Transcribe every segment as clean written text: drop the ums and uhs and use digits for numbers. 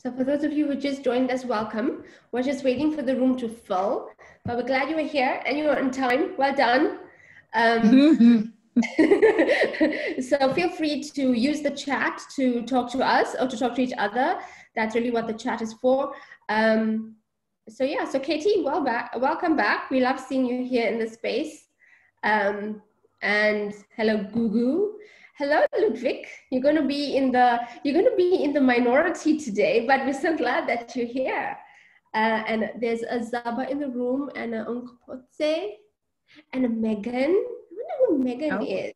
So for those of you who just joined us, welcome. We're just waiting for the room to fill, but we're glad you were here and you were on time. Well done. So feel free to use the chat to talk to us or to talk to each other. That's really what the chat is for. So yeah, so Katie, welcome back. We love seeing you here in the space. And hello, Gugu. Hello, Ludwig. You're going to be in the minority today, but we're so glad that you're here. And there's a Zaba in the room, and a Unkpotse, and a Megan. I wonder who Megan is.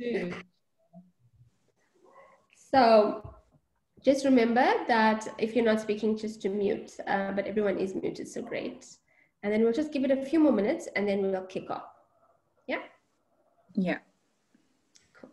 Me too. So just remember that if you're not speaking, just to mute, but everyone is muted, so great. And then we'll just give it a few more minutes and then we'll kick off. Yeah? Yeah. Cool.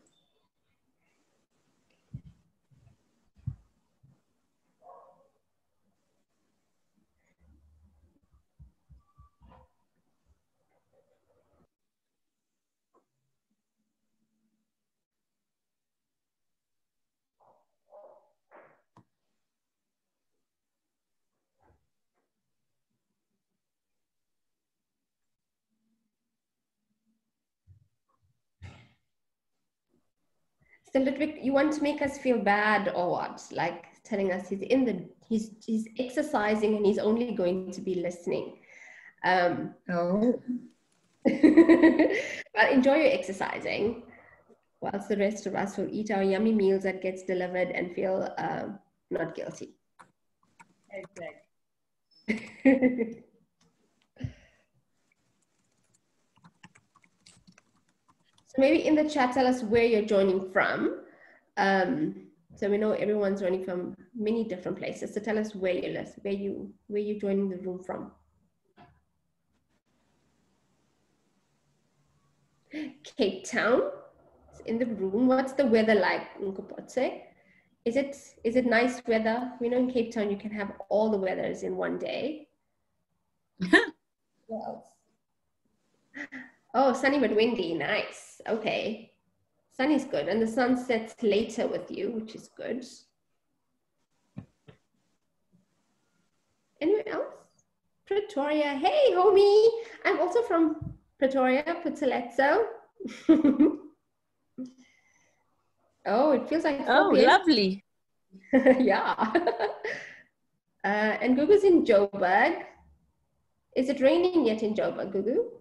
So Ludwig, you want to make us feel bad or what? Like telling us he's exercising and he's only going to be listening. Well, enjoy your exercising, whilst the rest of us will eat our yummy meals that gets delivered and feel not guilty. Exactly. So maybe in the chat, tell us where you're joining from. So we know everyone's joining from many different places. So tell us where you're joining the room from. Cape Town is in the room. What's the weather like, Nkopotse? Is it nice weather? We know in Cape Town you can have all the weathers in one day. What else? Oh, sunny but windy. Nice. Okay. Sunny's good. And the sun sets later with you, which is good. Anyone else? Pretoria. Hey, homie. I'm also from Pretoria, Putsaletso. Oh, it feels like 4 p.m. Lovely. Yeah. And Gugu's in Joburg. Is it raining yet in Joburg, Gugu?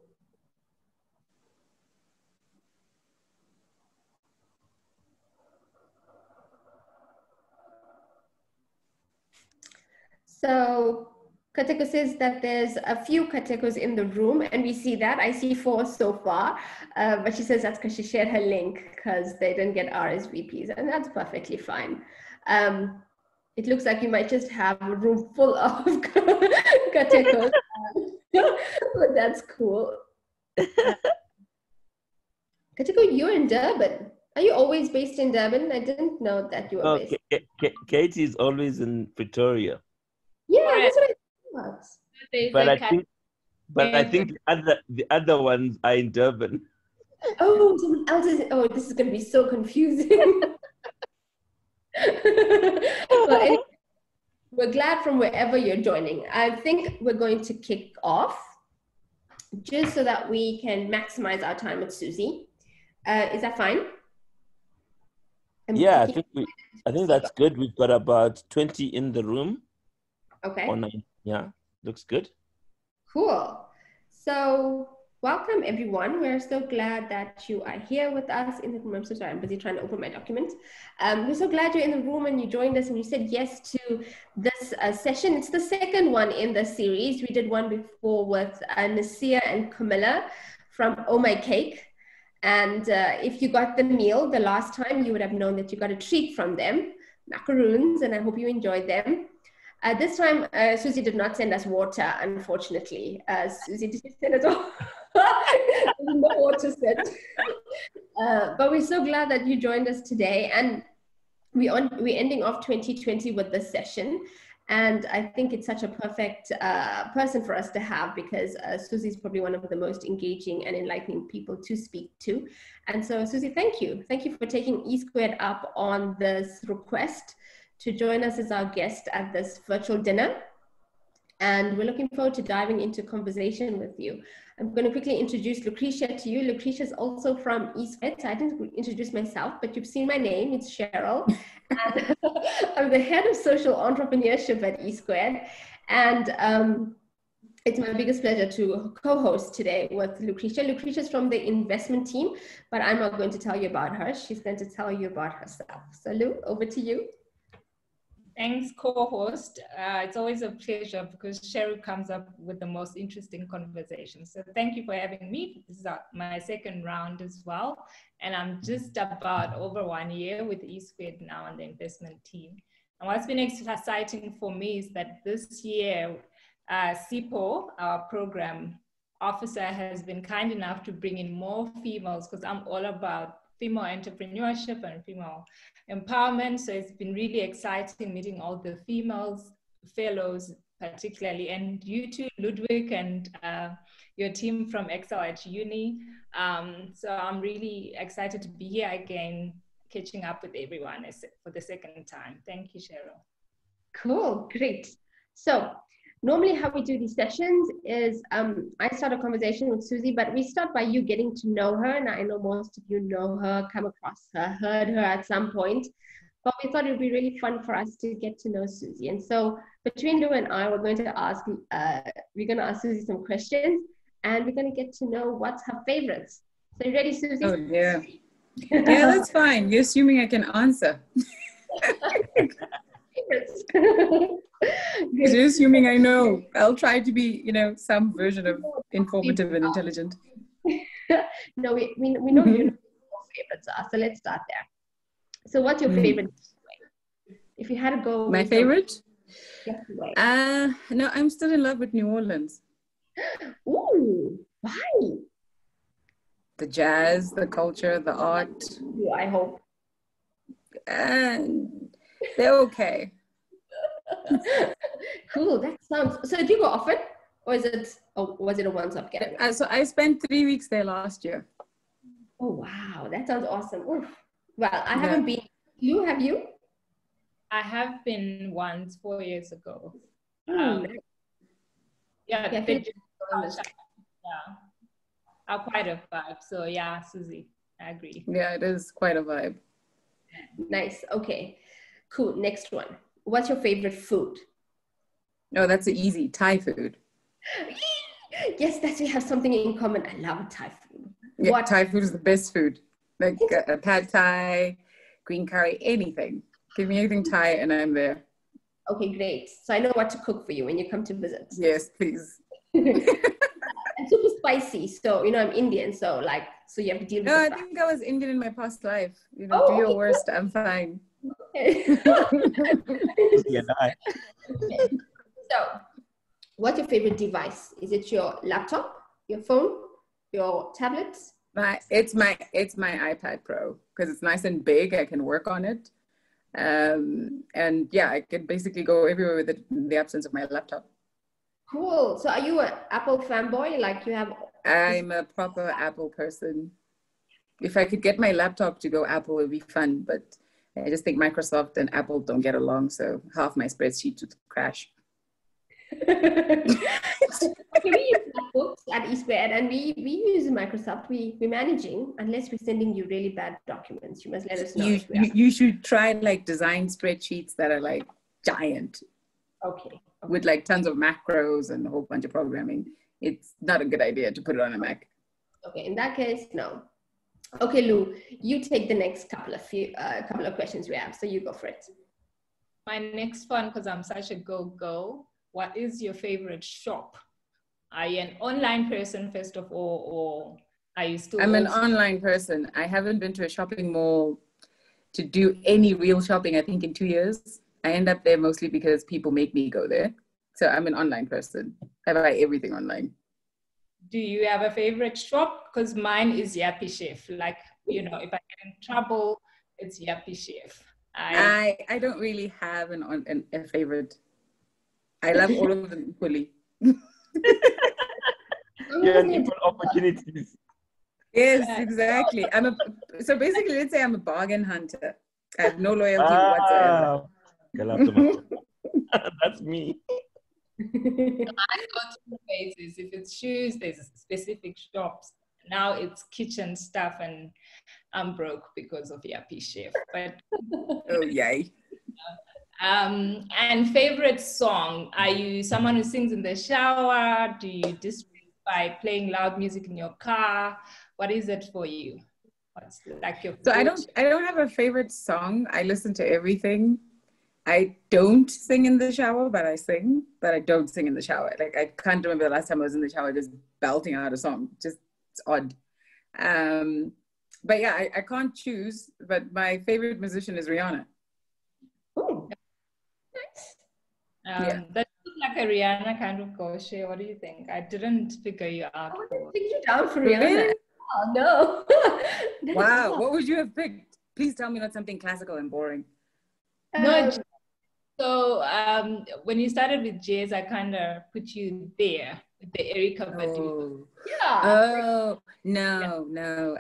So Kateko says that there's a few Katekos in the room, and we see that. I see 4 so far, but she says that's because she shared her link because they didn't get RSVPs, and that's perfectly fine. It looks like you might just have a room full of Katekos, but that's cool. Kateko, you're in Durban. Are you always based in Durban? I didn't know that you were based. Katie is always in Pretoria. Yeah, that's what I thought. But I think the other ones are in Durban. Oh, someone else is. Oh, this is going to be so confusing. Well, anyway, we're glad from wherever you're joining. I think we're going to kick off just so that we can maximize our time with Suzie. Is that fine? Yeah, I think that's good. We've got about 20 in the room. Okay. Or 9. Yeah, looks good. Cool. So welcome everyone. We're so glad that you are here with us in the room. I'm so sorry, I'm busy trying to open my document. We're so glad you're in the room and you joined us and you said yes to this session. It's the second one in the series. We did one before with Nasia and Camilla from Oh My Cake. And if you got the meal the last time, you would have known that you got a treat from them, macaroons, and I hope you enjoyed them. This time, Suzie did not send us water, unfortunately. Suzie, did you send us all? No water sent. But we're so glad that you joined us today. And we're ending off 2020 with this session. And I think it's such a perfect person for us to have, because Suzie is probably one of the most engaging and enlightening people to speak to. And so, Suzie, thank you. Thank you for taking E Squared up on this request to join us as our guest at this virtual dinner. And we're looking forward to diving into conversation with you. I'm going to quickly introduce Lucretia to you. Lucretia is also from E Squared. So I didn't introduce myself, but you've seen my name. It's Cheryl. And I'm the head of social entrepreneurship at E Squared. And it's my biggest pleasure to co-host today with Lucretia. Lucretia is from the investment team, but I'm not going to tell you about her. She's going to tell you about herself. So Lu, over to you. Thanks, co-host. It's always a pleasure because Cheryl comes up with the most interesting conversations. So thank you for having me. This is my second round as well. And I'm just about over 1 year with E Squared now on the investment team. And what's been exciting for me is that this year, SIPO, our program officer, has been kind enough to bring in more females, because I'm all about female entrepreneurship and female empowerment. So it's been really exciting meeting all the females fellows particularly, and you too, Ludwig, and your team from Excel at Uni. So I'm really excited to be here again, catching up with everyone for the second time. Thank you, Cheryl. Cool, great. So normally how we do these sessions is I start a conversation with Suzie, but we start by you getting to know her. And I know most of you know her, come across her, heard her at some point. But we thought it would be really fun for us to get to know Suzie. And so between Lu and I, we're going to ask Suzie some questions, and we're going to get to know what's her favorites. So you ready, Suzie? Oh, yeah. Yeah, that's fine. You're assuming I can answer. Favorites. You're assuming I know. I'll try to be, some version of informative and intelligent. No, we know you know what favorites are. So let's start there. So what's your favorite? If you had to go. My favorite? Getaway. No, I'm still in love with New Orleans. Ooh, why? The jazz, the culture, the art. I hope. And they're okay. Cool. That sounds. So do you go often, or was it a once-off getaway? So I spent 3 weeks there last year. Oh wow, that sounds awesome. Oof. Well, I haven't been. You have you? I have been once 4 years ago. Are quite a vibe. So yeah, Suzie, I agree. Yeah, it is quite a vibe. Nice. Okay. Cool. Next one. What's your favorite food? Oh, that's easy. Thai food. Yes, we have something in common. I love Thai food. Yeah, Thai food is the best food. Like pad Thai, green curry, anything. Give me anything Thai and I'm there. Okay, great. So I know what to cook for you when you come to visit. Yes, please. And super spicy. So, I'm Indian. So you have to deal with I think I was Indian in my past life. Do your worst. I'm fine. Okay. Yeah, Okay. So, what's your favorite device? Is it your laptop, your phone, your tablet? It's my iPad Pro, because it's nice and big. I can work on it. And yeah, I can basically go everywhere with it in the absence of my laptop. Cool. So are you an Apple fanboy? I'm a proper Apple person. If I could get my laptop to go Apple, it would be fun. But I just think Microsoft and Apple don't get along. So half my spreadsheets would crash. Okay, we use MacBooks at E Squared, and we use Microsoft. We're managing, unless we're sending you really bad documents. You must let us know. You should try design spreadsheets that are giant. Okay. With tons of macros and a whole bunch of programming. It's not a good idea to put it on a Mac. Okay, in that case, no. Okay, Lu, you take the next couple of questions we have. So you go for it. My next one, because I'm such a go. What is your favorite shop? Are you an online person, first of all, or are you still? I'm an online person. I haven't been to a shopping mall to do any real shopping, I think, in 2 years. I end up there mostly because people make me go there. So I'm an online person. I buy everything online. Do you have a favorite shop? Because mine is Yappy Chef. If I get in trouble, it's Yappy Chef. I don't really have a favorite. I love all of them equally. Yeah, different opportunities. Yes, exactly. So basically, let's say I'm a bargain hunter. I have no loyalty whatsoever. That's me. I go through phases. If it's shoes, there's specific shops. Now it's kitchen stuff, and I'm broke because of Yappy Chef. But Oh, yay. And favorite song? Are you someone who sings in the shower? Do you distract by playing loud music in your car? What is it for you? What's like your? So I don't have a favorite song. I listen to everything. I don't sing in the shower, but I sing. But I don't sing in the shower. Like I can't remember the last time I was in the shower just belting out a song. Just it's odd. But yeah, I can't choose. But my favorite musician is Rihanna. Oh, nice. That's like a Rihanna kind of girl. Shay, what do you think? I didn't figure you out. I would pick you down for Rihanna. Really? Oh, no. Wow, what would you have picked? Please tell me not something classical and boring. No. So when you started with jazz, I kind of put you there with the Erykah Badu. Oh. Yeah. Oh no.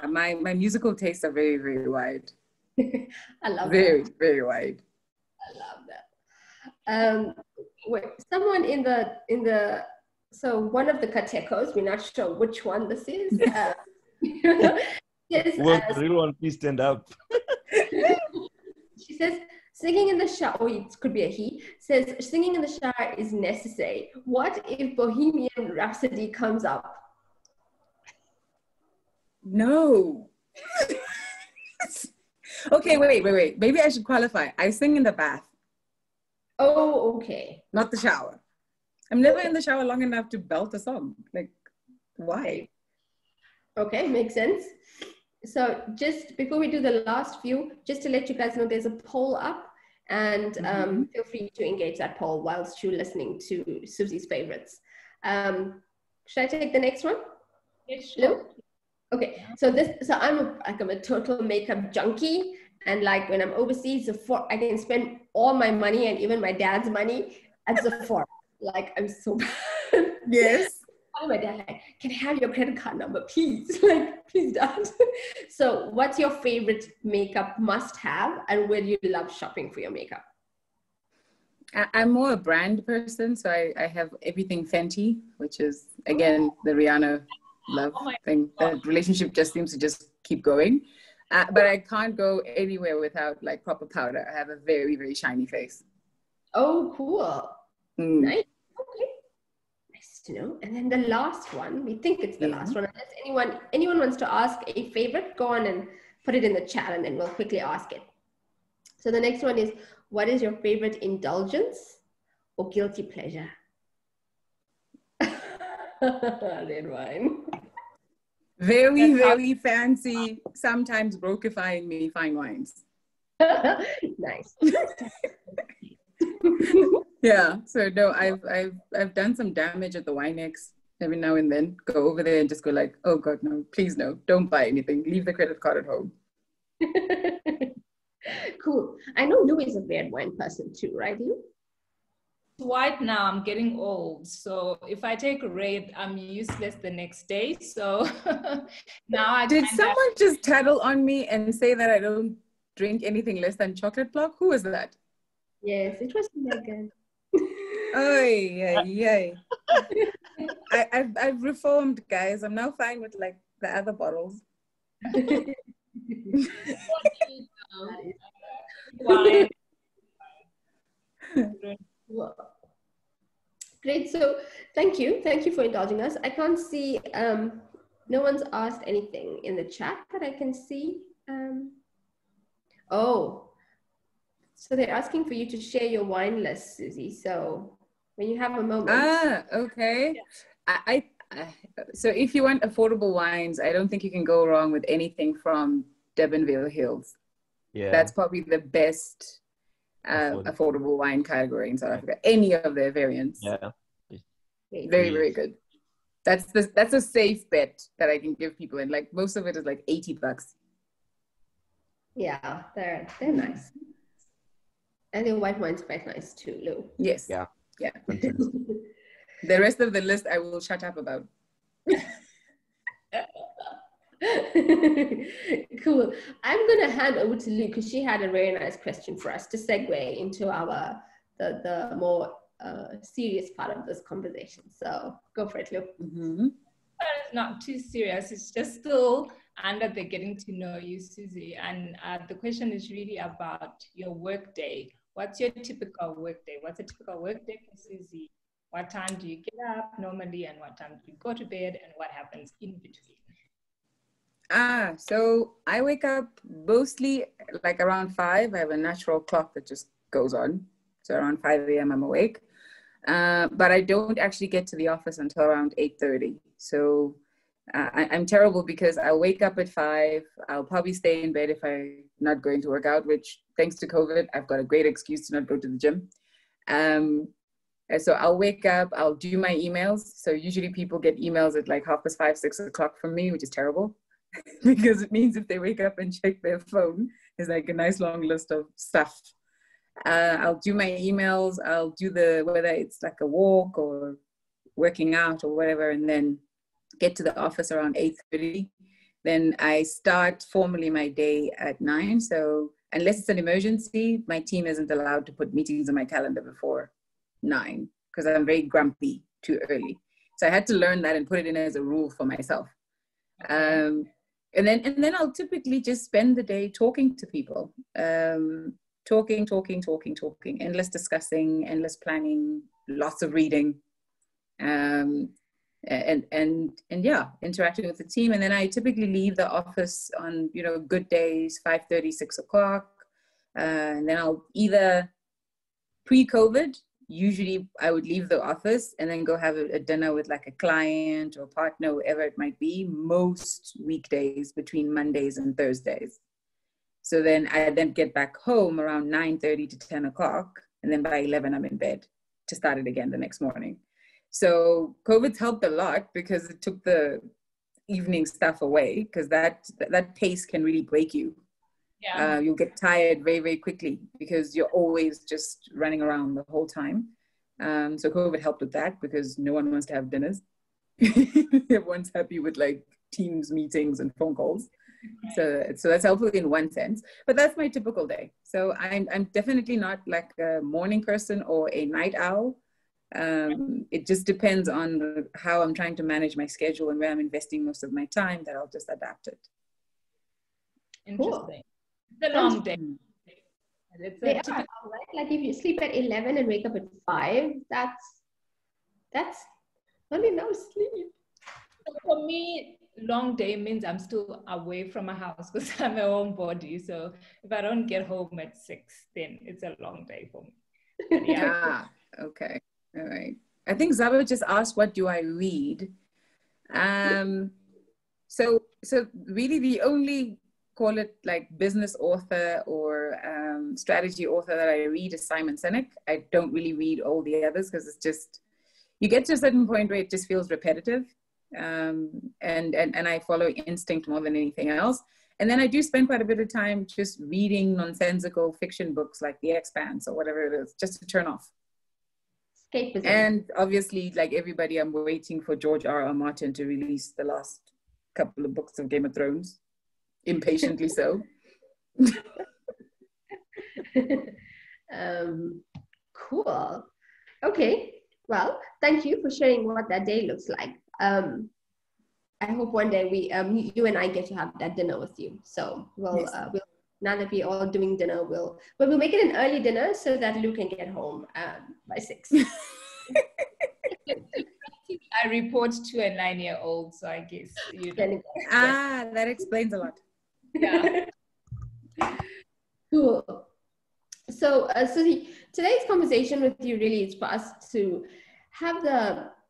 My musical tastes are very, very wide. I love very, that. very wide. I love that. Wait, someone in the so one of the Katekos, we're not sure which one this is. Yes, Well, the real one, please stand up. She says, singing in the shower, or it could be a he, says, singing in the shower is necessary. What if Bohemian Rhapsody comes up? No. Okay, wait. Maybe I should qualify. I sing in the bath. Oh, okay. Not the shower. I'm never in the shower long enough to belt a song. Like, why? Okay, makes sense. So just before we do the last few, just to let you guys know, there's a poll up, and feel free to engage that poll whilst you're listening to Suzie's favorites. Should I take the next one? Yes, sure. Okay, so I'm a total makeup junkie, and like when I'm overseas, I can spend all my money and even my dad's money at Sephora. Like I'm so bad. Yes. My dad, like, can I have your credit card number, please? Like, please, Dad. So, what's your favorite makeup must-have, and where do you love shopping for your makeup? I'm more a brand person, so I have everything Fenty, which is again the Rihanna love thing. That relationship just seems to just keep going. But I can't go anywhere without like proper powder. I have a very, very shiny face. Oh, cool. Nice. Okay. Nice to know. And then the last one, we think it's the last one. Unless anyone wants to ask a favorite, go on and put it in the chat, and then we'll quickly ask it. So the next one is, what is your favorite indulgence or guilty pleasure? Red wine. Very, very fancy, sometimes brokifying me fine wines. Nice. Yeah, so no, I've done some damage at the Winex every now and then. Go over there and just go like, oh God, no, please no, don't buy anything. Leave the credit card at home. Cool. I know Lou is a red wine person too, right, Lou? White now, I'm getting old. So if I take a red, I'm useless the next day. So now Did someone just tattle on me and say that I don't drink anything less than chocolate block? Who was that? Yes, it was Megan. Yay. I've reformed, guys. I'm now fine with like the other bottles. Great. So thank you for indulging us. I can't see, no one's asked anything in the chat that I can see. So they're asking for you to share your wine list, Suzie. So when you have a moment. Okay. Yeah. So if you want affordable wines, I don't think you can go wrong with anything from Durbanville Hills. Yeah, that's probably the best affordable wine category in South Africa. Any of their variants. Yeah, very, very good. That's a safe bet that I can give people, and like most of it is like $80. Yeah, they're nice. And the white wine's quite nice too, Lou. Yes. Yeah. Yeah. The rest of the list I will shut up about. Cool. I'm going to hand over to Lou because she had a very nice question for us to segue into the more serious part of this conversation. So go for it, Lou. Mm-hmm. It's not too serious. It's just still under the getting to know you, Suzie. And the question is really about your work day. What's your typical work day? What's a typical work day for Suzie? What time do you get up normally, and what time do you go to bed, and what happens in between? So I wake up mostly like around 5. I have a natural clock that just goes on. So around 5 a.m. I'm awake. But I don't actually get to the office until around 8:30. So I'm terrible because I'll wake up at 5. I'll probably stay in bed if I'm not going to work out, which thanks to COVID, I've got a great excuse to not go to the gym. So I'll wake up, I'll do my emails. So usually people get emails at like 5:30, 6 o'clock from me, which is terrible because it means if they wake up and check their phone, there's like a nice long list of stuff. I'll do my emails, I'll do whether it's like a walk or working out or whatever, and then get to the office around 8:30. Then I start formally my day at 9. So unless it's an emergency, my team isn't allowed to put meetings on my calendar before 9 because I'm very grumpy too early. So I had to learn that and put it in as a rule for myself. And then I'll typically just spend the day talking to people. Talking, endless discussing, endless planning, lots of reading, and yeah, interacting with the team. And then I typically leave the office on, good days, 5:30, 6 o'clock. And then I'll either pre-COVID, usually I would leave the office and then go have a dinner with like a client or partner, whoever it might be, most weekdays between Mondays and Thursdays. So then I get back home around 9:30 to 10 o'clock. And then by 11, I'm in bed to start it again the next morning. So COVID's helped a lot because it took the evening stuff away because that pace can really break you. Yeah. You'll get tired very, very quickly because you're always just running around the whole time. So COVID helped with that because no one wants to have dinners. Everyone's happy with like Teams meetings and phone calls. So that's helpful in one sense, but that's my typical day. So I'm definitely not like a morning person or a night owl. It just depends on how I'm trying to manage my schedule and where I'm investing most of my time, that I'll just adapt it. Interesting. Cool. It's a long day. It's right? Like if you sleep at 11 and wake up at 5, that's not enough sleep. So for me, long day means I'm still away from my house because I'm a homebody. So if I don't get home at 6, then it's a long day for me. But yeah. Okay. All right. I think Zaba just asked, what do I read? So really the only, call it like business author or strategy author that I read is Simon Sinek. I don't really read all the others because it's just, you get to a certain point where it just feels repetitive. And I follow instinct more than anything else. And then I do spend quite a bit of time just reading nonsensical fiction books like The Expanse or whatever it is, just to turn off. Escapism. And obviously, like everybody, I'm waiting for George R.R. Martin to release the last couple of books of Game of Thrones. Impatiently so. Cool. Okay. Well, thank you for sharing what that day looks like. I hope one day you and I get to have that dinner with you. So we'll now that we're all doing dinner, we'll make it an early dinner so that Lou can get home by 6. I report to a 9-year-old, so I guess you know. That explains a lot. Yeah. Cool. So, Suzie, today's conversation with you really is for us to have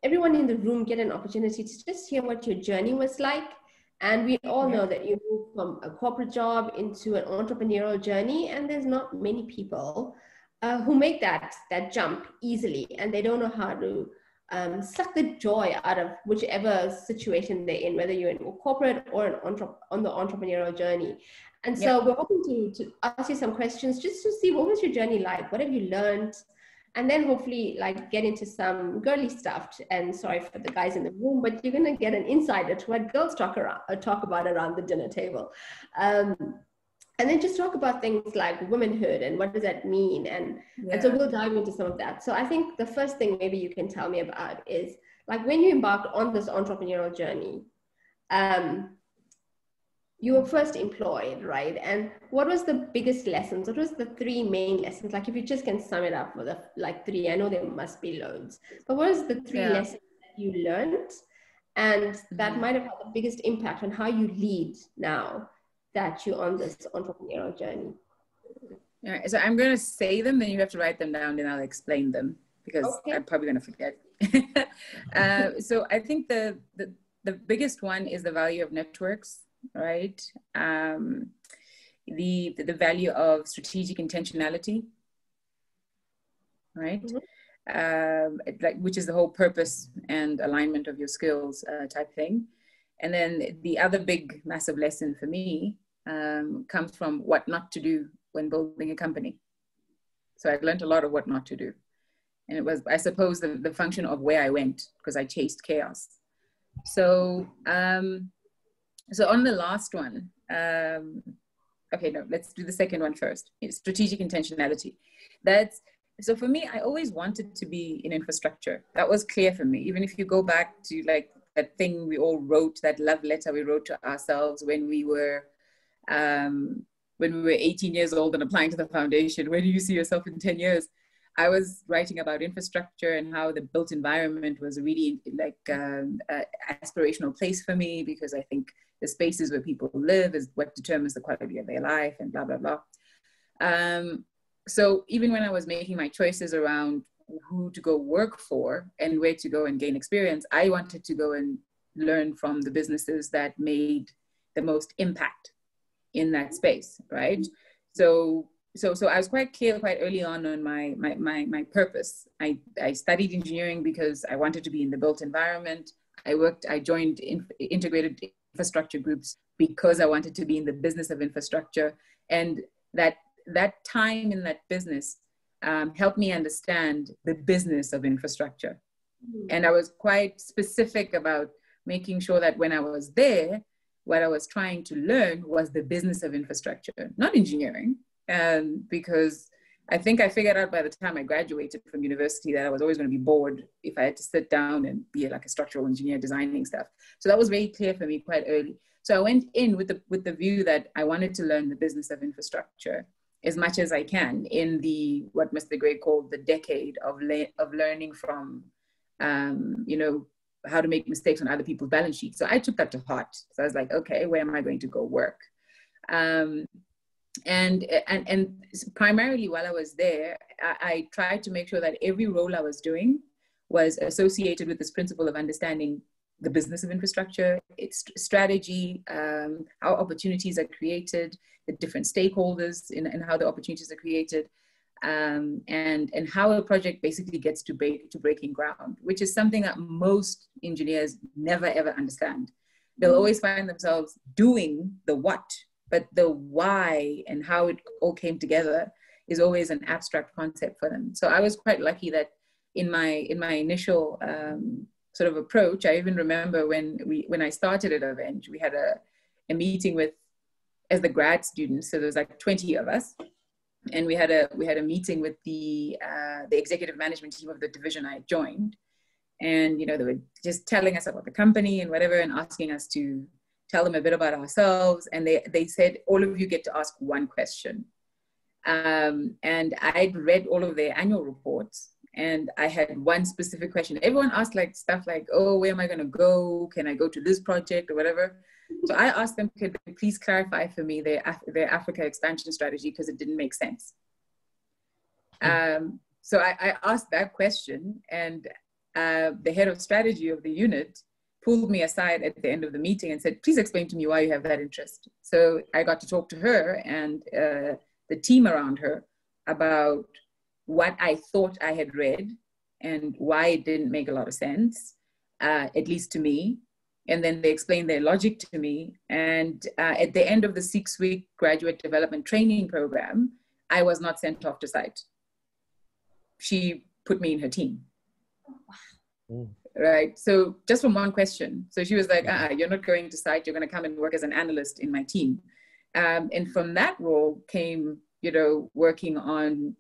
everyone in the room get an opportunity to just hear what your journey was like. And we all know that you moved from a corporate job into an entrepreneurial journey, and there's not many people who make that jump easily, and they don't know how to suck the joy out of whichever situation they're in, whether you're in corporate or on the entrepreneurial journey. And so we're hoping to ask you some questions just to see, what was your journey like? What have you learned? And then hopefully like get into some girly stuff. And sorry for the guys in the room, but you're going to get an insider to what girls talk about around the dinner table. And then just talk about things like womanhood and what does that mean? And so we'll dive into some of that. So I think the first thing maybe you can tell me about is like when you embarked on this entrepreneurial journey, you were first employed, right? And what was the biggest lessons? What was the 3 main lessons? Like if you just can sum it up with like 3, I know there must be loads, but what was the 3 lessons that you learned and that might have had the biggest impact on how you lead now that you're on this entrepreneurial journey? All right, so I'm going to say them, then you have to write them down, and I'll explain them because I'm probably going to forget. So I think the biggest one is the value of networks, right? The value of strategic intentionality, right? Which is the whole purpose and alignment of your skills type thing. And then the other big, massive lesson for me comes from what not to do when building a company. So I learned a lot of what not to do. And it was, I suppose, the function of where I went, because I chased chaos. So, so on the last one, okay, no, let's do the second one first. Strategic intentionality. So for me, I always wanted to be in infrastructure. That was clear for me. Even if you go back to like that thing we all wrote, that love letter we wrote to ourselves when we were 18 years old and applying to the foundation, where do you see yourself in 10 years? I was writing about infrastructure and how the built environment was a really like aspirational place for me, because I think the spaces where people live is what determines the quality of their life and blah, blah, blah. So even when I was making my choices around who to go work for and where to go and gain experience, I wanted to go and learn from the businesses that made the most impact in that space, right? So I was quite clear quite early on my purpose. I studied engineering because I wanted to be in the built environment. I joined integrated infrastructure groups because I wanted to be in the business of infrastructure. And that time in that business helped me understand the business of infrastructure. And I was quite specific about making sure that when I was there, what I was trying to learn was the business of infrastructure, not engineering. Because I think I figured out by the time I graduated from university that I was always going to be bored if I had to sit down and be like a structural engineer designing stuff. So that was very clear for me quite early. So I went in with the view that I wanted to learn the business of infrastructure as much as I can in what Mr. Gray called the decade of learning from, how to make mistakes on other people's balance sheets. So I took that to heart. So I was like, okay, where am I going to go work? And primarily while I was there, I tried to make sure that every role I was doing was associated with this principle of understanding the business of infrastructure, its strategy, how opportunities are created, the different stakeholders in how the opportunities are created, and how a project basically gets to breaking ground, which is something that most engineers never ever understand. They'll always find themselves doing the what, but the why and how it all came together is always an abstract concept for them. So I was quite lucky that in my initial sort of approach, I even remember when I started at Avenge, we had a meeting as the grad students. So there was like 20 of us, and we had a meeting with the executive management team of the division I joined, and they were just telling us about the company and whatever, and asking us to tell them a bit about ourselves. And they said, all of you get to ask one question. And I'd read all of their annual reports, and I had one specific question. Everyone asked stuff like, oh, where am I going to go? Can I go to this project or whatever? So I asked them, could they please clarify for me their Africa expansion strategy, because it didn't make sense. So I asked that question, and the head of strategy of the unit pulled me aside at the end of the meeting and said, please explain to me why you have that interest. So I got to talk to her and the team around her about what I thought I had read and why it didn't make a lot of sense, at least to me. And then they explained their logic to me. And at the end of the 6-week graduate development training program, I was not sent off to site. She put me in her team. Right. So just from one question. So she was like, you're not going to site. You're going to come and work as an analyst in my team. And from that role came, working on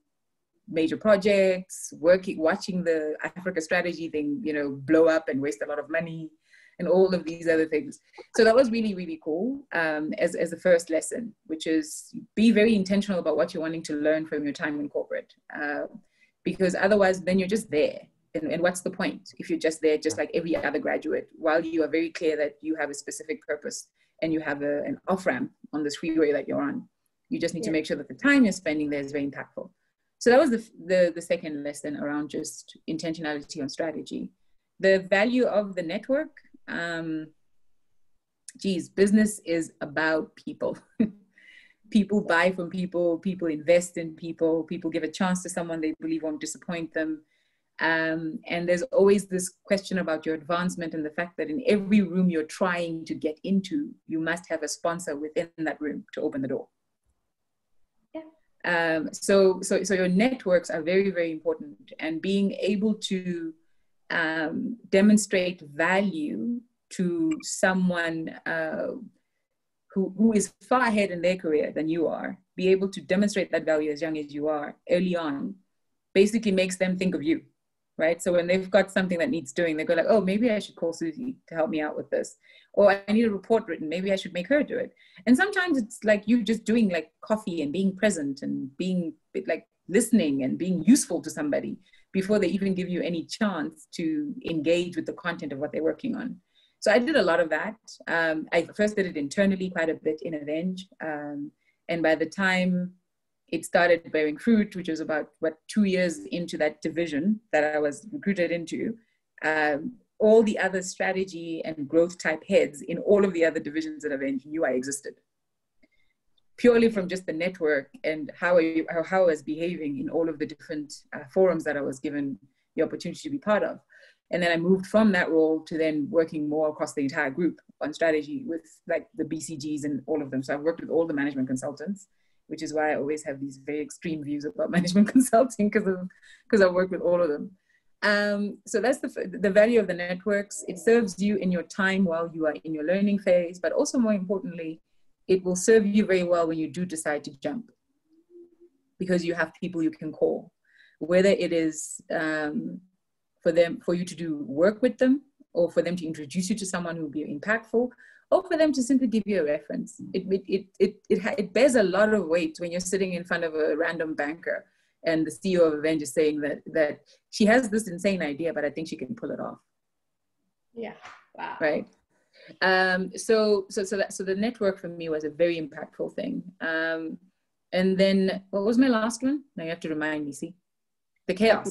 major projects, watching the Africa strategy thing, blow up and waste a lot of money and all of these other things. So that was really, really cool as the first lesson, which is be very intentional about what you're wanting to learn from your time in corporate. Because otherwise then you're just there. And what's the point if you're just there, just like every other graduate, while you are very clear that you have a specific purpose and you have an off-ramp on this freeway that you're on. You just need to make sure that the time you're spending there is very impactful. So that was the second lesson around just intentionality on strategy. The value of the network, business is about people. People buy from people, people invest in people, people give a chance to someone they believe won't disappoint them. And there's always this question about your advancement and the fact that in every room you're trying to get into, you must have a sponsor within that room to open the door. So your networks are very, very important, and being able to demonstrate value to someone who is far ahead in their career than you are, be able to demonstrate that value as young as you are early on, basically makes them think of you, right? So when they've got something that needs doing, they go like, oh, maybe I should call Suzie to help me out with this. Or I need a report written, maybe I should make her do it. And sometimes it's like you just doing like coffee and being present and being like listening and being useful to somebody before they even give you any chance to engage with the content of what they're working on. So I did a lot of that. I first did it internally quite a bit in Avenge. And by the time it started bearing fruit, which was about 2 years into that division that I was recruited into, all the other strategy and growth type heads in all of the other divisions at Avenge knew I existed. Purely from just the network and how I was behaving in all of the different forums that I was given the opportunity to be part of. And then I moved from that role to then working more across the entire group on strategy with like the BCGs and all of them. So I've worked with all the management consultants, which is why I always have these very extreme views about management consulting because I've worked with all of them. So that's the value of the networks. It serves you in your time while you are in your learning phase, but also more importantly, it will serve you very well when you do decide to jump, because you have people you can call, whether it is for you to do work with them, or for them to introduce you to someone who will be impactful, or for them to simply give you a reference. It bears a lot of weight when you're sitting in front of a random banker and the CEO of Avenge is saying that she has this insane idea, but I think she can pull it off. Yeah. Wow. Right. So the network for me was a very impactful thing. And then what was my last one? Now you have to remind me. See, the chaos.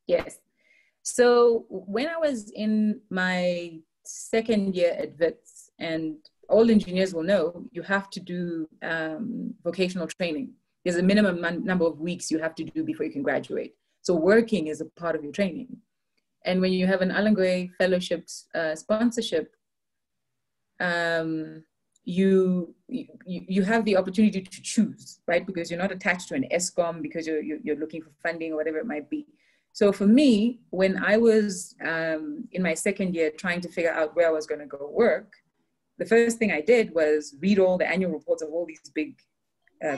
Yes. So when I was in my second year at WITS, and all engineers will know, you have to do vocational training. There's a minimum number of weeks you have to do before you can graduate. So working is a part of your training. And when you have an Alangwe fellowship sponsorship, you have the opportunity to choose, right? Because you're not attached to an ESCOM because you're looking for funding or whatever it might be. So for me, when I was in my second year trying to figure out where I was going to go work, the first thing I did was read all the annual reports of all these big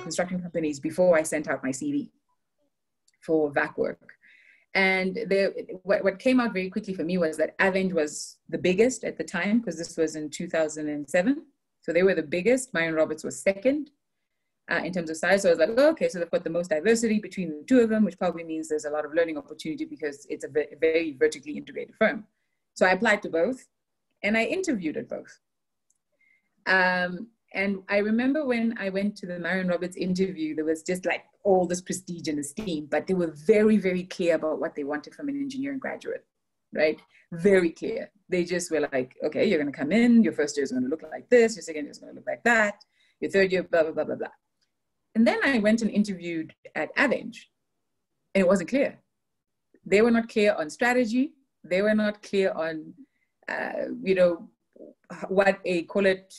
construction companies before I sent out my CV for VAC work. And what came out very quickly for me was that Avenge was the biggest at the time, because this was in 2007. So they were the biggest. Myron Roberts was second in terms of size. So I was like, oh, okay, so they've got the most diversity between the two of them, which probably means there's a lot of learning opportunity because it's a very vertically integrated firm. So I applied to both and I interviewed at both. And I remember when I went to the Myron Roberts interview, there was just like all this prestige and esteem, but they were very, very clear about what they wanted from an engineering graduate, right? Very clear. They just were like, okay, you're going to come in, your first year is going to look like this, your second year is going to look like that, your third year, blah, blah, blah, blah, blah. And then I went and interviewed at Avenge, and it wasn't clear. they were not clear on strategy. They were not clear on, what a, call it,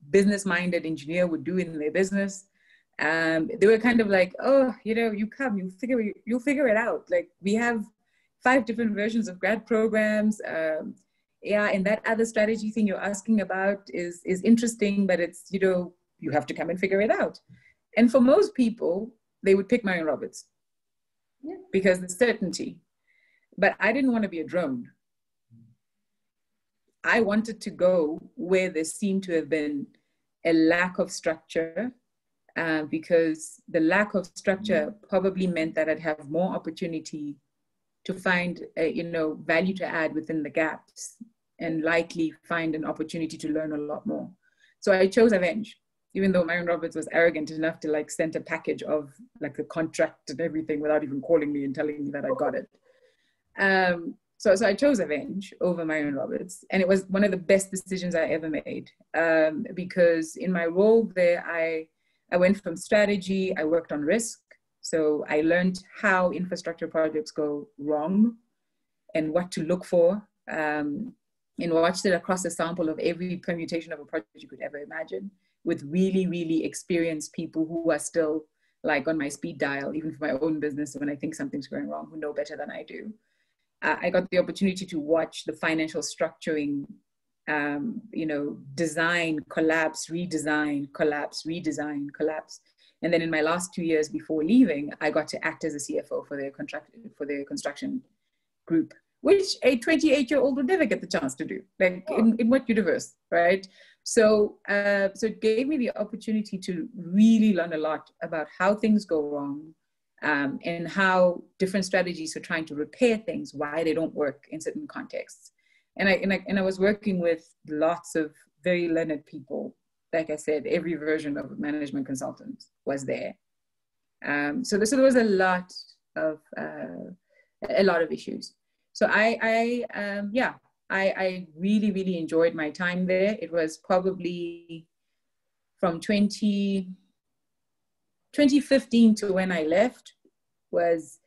business-minded engineer would do in their business. They were kind of like, oh, you come, you'll figure it out. Like, we have 5 different versions of grad programs. And that other strategy thing you're asking about is interesting, but it's, you have to come and figure it out. And for most people, they would pick Marion Roberts because the certainty. But I didn't want to be a drone. I wanted to go where there seemed to have been a lack of structure, because the lack of structure probably meant that I'd have more opportunity to find, value to add within the gaps, and likely find an opportunity to learn a lot more. So I chose Avenge, even though Marion Roberts was arrogant enough to send a package of the contract and everything without even calling me and telling me that I got it. So I chose Avenge over Marion Roberts, and it was one of the best decisions I ever made, because in my role there, I went from strategy, I worked on risk. So I learned how infrastructure projects go wrong and what to look for, and watched it across a sample of every permutation of a project you could ever imagine, with really, really experienced people who are still on my speed dial, even for my own business, when I think something's going wrong, who know better than I do. I got the opportunity to watch the financial structuring, design, collapse, redesign, collapse, redesign, collapse. And then in my last 2 years before leaving, I got to act as a CFO for their construction group, which a 28-year-old would never get the chance to do. In what universe, right? So it gave me the opportunity to really learn a lot about how things go wrong, and how different strategies for trying to repair things, why they don't work in certain contexts. And I was working with lots of very learned people. Like I said, every version of a management consultant was there. So there was a lot of issues. So I really, really enjoyed my time there. It was probably from 2015 to when I left was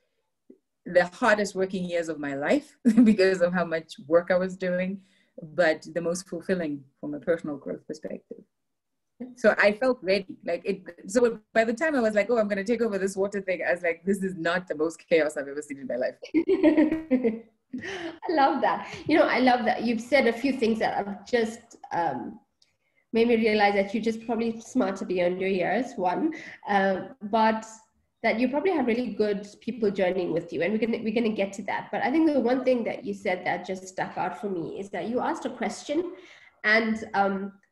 the hardest working years of my life because of how much work I was doing, but the most fulfilling from a personal growth perspective. So I felt ready. So by the time I was like, oh, I'm going to take over this water thing, I was like, this is not the most chaos I've ever seen in my life. I love that. I love that you've said a few things that have just made me realize that you're just probably smarter beyond your years, one, but that you probably have really good people journeying with you, and we're gonna get to that. But I think the one thing that you said that just stuck out for me is that you asked a question, and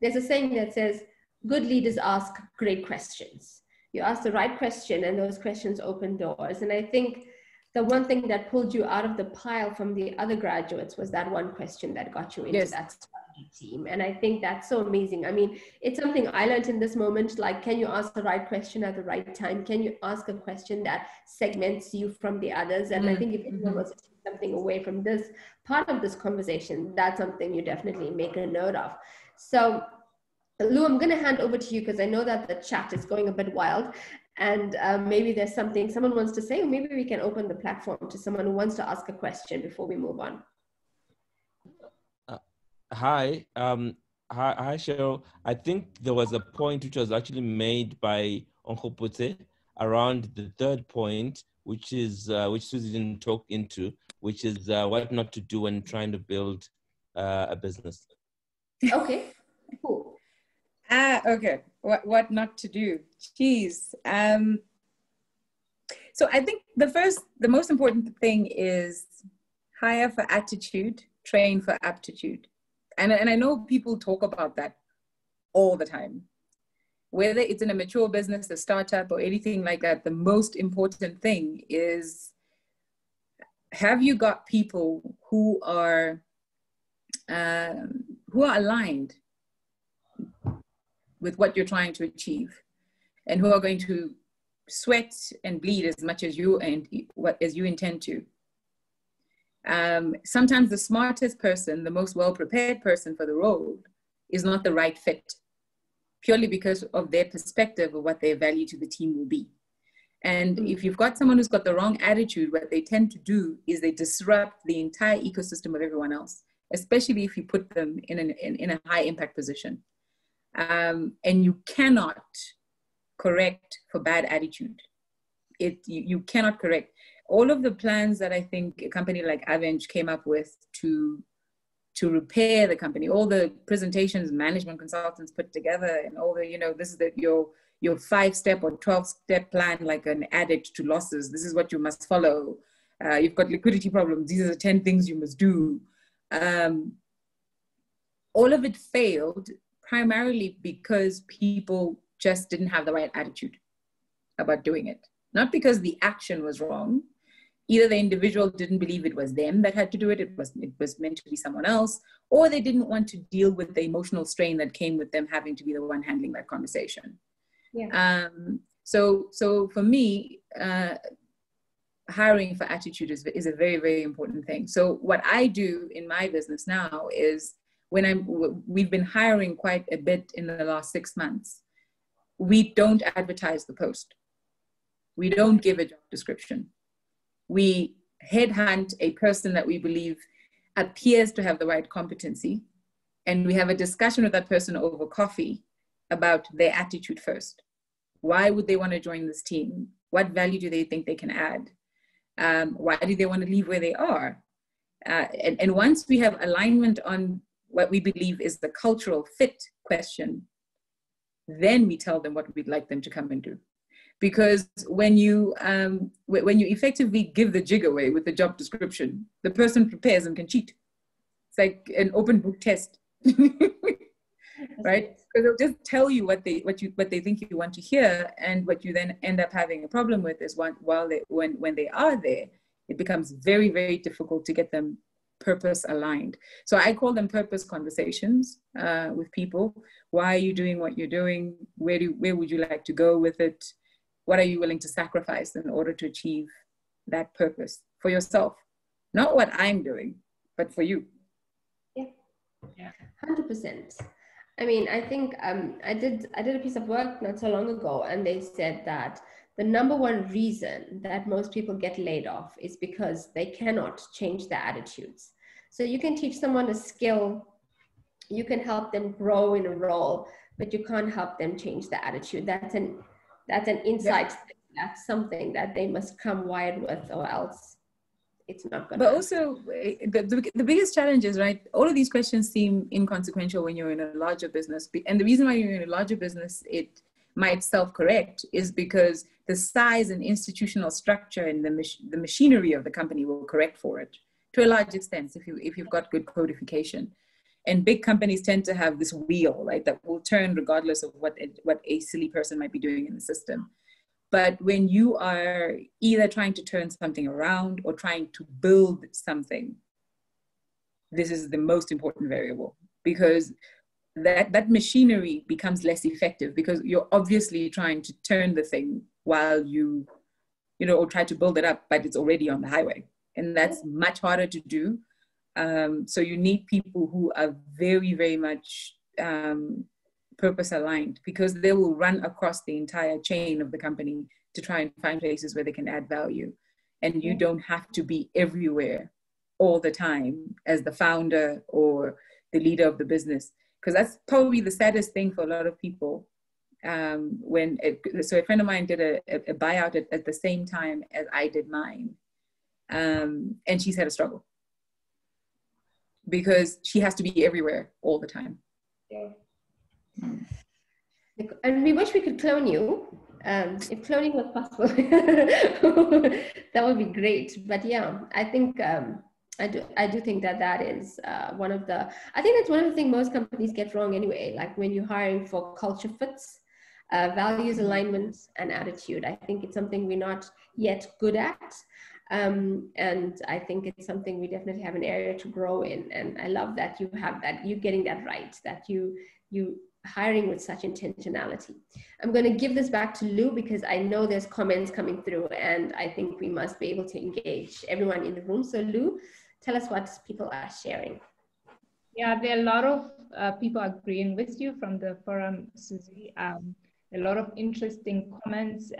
there's a saying that says, good leaders ask great questions. You ask the right question, and those questions open doors. And I think the one thing that pulled you out of the pile from the other graduates was that one question that got you into that strategy team. And I think that's so amazing. I mean, it's something I learned in this moment, can you ask the right question at the right time? Can you ask a question that segments you from the others? And I think if anyone wants to take something away from this part of this conversation, that's something you definitely make a note of. So Lou, I'm going to hand over to you because I know that the chat is going a bit wild, and maybe there's something someone wants to say, or maybe we can open the platform to someone who wants to ask a question before we move on. Hi, Cheryl. I think there was a point which was actually made by Uncle Pute around the third point, which is which Suzie didn't talk into, which is what not to do when trying to build a business. Okay, cool. Okay. What not to do? Jeez. So I think the most important thing is hire for attitude, train for aptitude. And I know people talk about that all the time. Whether it's in a mature business, a startup, or anything like that, the most important thing is, have you got people who are aligned with what you're trying to achieve, and who are going to sweat and bleed as much as you intend to. Sometimes the smartest person, the most well-prepared person for the role, is not the right fit, purely because of their perspective of what their value to the team will be. And if you've got someone who's got the wrong attitude, what they tend to do is they disrupt the entire ecosystem of everyone else, especially if you put them in a high impact position. And you cannot correct for bad attitude. You cannot correct. All of the plans that I think a company like Avenge came up with to repair the company, all the presentations management consultants put together, and all the, this is your 5-step or 12-step plan, like an addict to losses. This is what you must follow. You've got liquidity problems. These are the 10 things you must do. All of it failed primarily because people just didn't have the right attitude about doing it. Not because the action was wrong. Either the individual didn't believe it was them that had to do it. It was meant to be someone else, or they didn't want to deal with the emotional strain that came with them having to be the one handling that conversation. Yeah. So for me, hiring for attitude is a very, very important thing. So what I do in my business now is we've been hiring quite a bit in the last 6 months. We don't advertise the post. We don't give a job description. We headhunt a person that we believe appears to have the right competency, and we have a discussion with that person over coffee about their attitude first. Why would they want to join this team? What value do they think they can add? Why do they want to leave where they are? And once we have alignment on what we believe is the cultural fit question, then we tell them what we'd like them to come and do. Because when you effectively give the jig away with the job description, the person prepares and can cheat. It's like an open book test. Right? Because they'll just tell you what they think you want to hear, and what you then end up having a problem with is when they are there, it becomes very, very difficult to get them purpose aligned. So I call them purpose conversations with people. Why are you doing what you're doing? Where would you like to go with it? What are you willing to sacrifice in order to achieve that purpose for yourself? Not what I'm doing, but for you. Yeah, 100%. I mean, I think I did a piece of work not so long ago, and they said that the number one reason that most people get laid off is because they cannot change their attitudes. So you can teach someone a skill, you can help them grow in a role, but you can't help them change their attitude. That's an insight. Yeah. That's something that they must come wired with, or else it's not going to. But also, the biggest challenge is, right, all of these questions seem inconsequential when you're in a larger business. And the reason why you're in a larger business, it might self-correct, is because the size and institutional structure and the machinery of the company will correct for it to a large extent if you've got good codification. And big companies tend to have this wheel, right, that will turn regardless of what a silly person might be doing in the system. But when you are either trying to turn something around or trying to build something, this is the most important variable, because that machinery becomes less effective because you're obviously trying to turn the thing while you or try to build it up, but it's already on the highway. And that's much harder to do. So you need people who are very, very much purpose aligned, because they will run across the entire chain of the company to try and find places where they can add value. And you don't have to be everywhere all the time as the founder or the leader of the business, because that's probably the saddest thing for a lot of people. So a friend of mine did a buyout at the same time as I did mine, and she's had a struggle because she has to be everywhere all the time. Yeah. And we wish we could clone you. If cloning was possible, that would be great. But yeah, I think I do think that is one of the things most companies get wrong anyway. Like when you're hiring for culture fits, values alignment, and attitude. I think it's something we're not yet good at. And I think it's something we definitely have an area to grow in. And I love that you have that, you getting that right, that you hiring with such intentionality. I'm going to give this back to Lou because I know there's comments coming through and I think we must be able to engage everyone in the room. So Lou, tell us what people are sharing. Yeah, there are a lot of people agreeing with you from the forum, Suzie. A lot of interesting comments.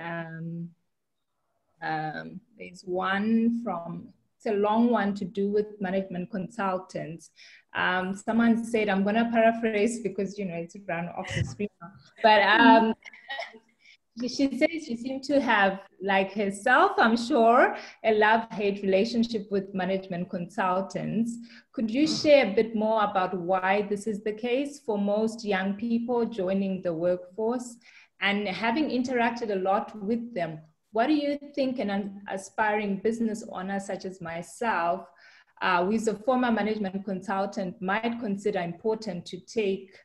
There's one from, it's a long one to do with management consultants. Someone said, I'm going to paraphrase because, you know, it's run off the screen now. But she says she seemed to have, like herself, I'm sure, a love-hate relationship with management consultants. Could you share a bit more about why this is the case for most young people joining the workforce? And having interacted a lot with them, what do you think an aspiring business owner such as myself, who is a former management consultant, might consider important to take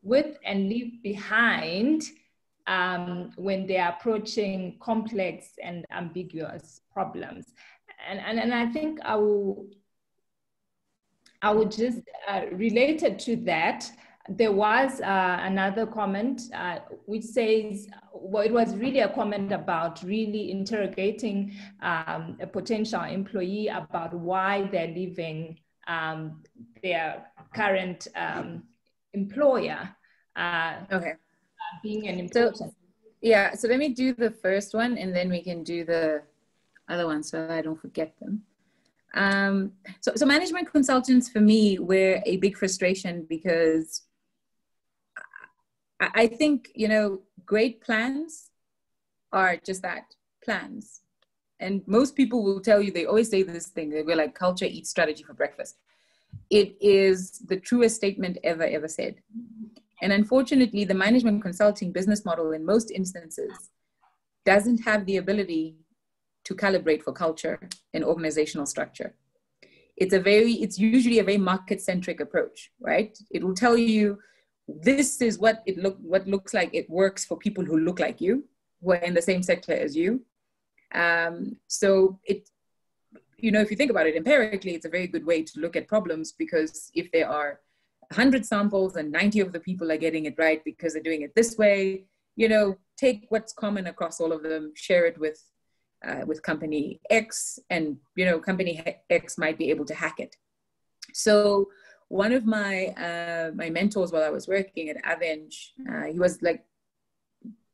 with and leave behind when they are approaching complex and ambiguous problems? And I think I would just related to that, there was another comment which says, well, it was really a comment about really interrogating a potential employee about why they're leaving their current employer. Okay. Being an important. So let me do the first one and then we can do the other one so I don't forget them. So management consultants for me were a big frustration because I think, you know, great plans are just that, plans. And most people will tell you, they always say this thing, they were like, culture eats strategy for breakfast. It is the truest statement ever said. And unfortunately, the management consulting business model in most instances doesn't have the ability to calibrate for culture and organizational structure. It's usually a very market-centric approach, right? It will tell you, this is what looks like it works for people who look like you, who are in the same sector as you. So it, you know, if you think about it empirically, it's a very good way to look at problems, because if there are 100 samples and 90 of the people are getting it right because they're doing it this way, you know, take what's common across all of them, share it with company X, and, you know, company X might be able to hack it. So one of my my mentors while I was working at Avenge, he was like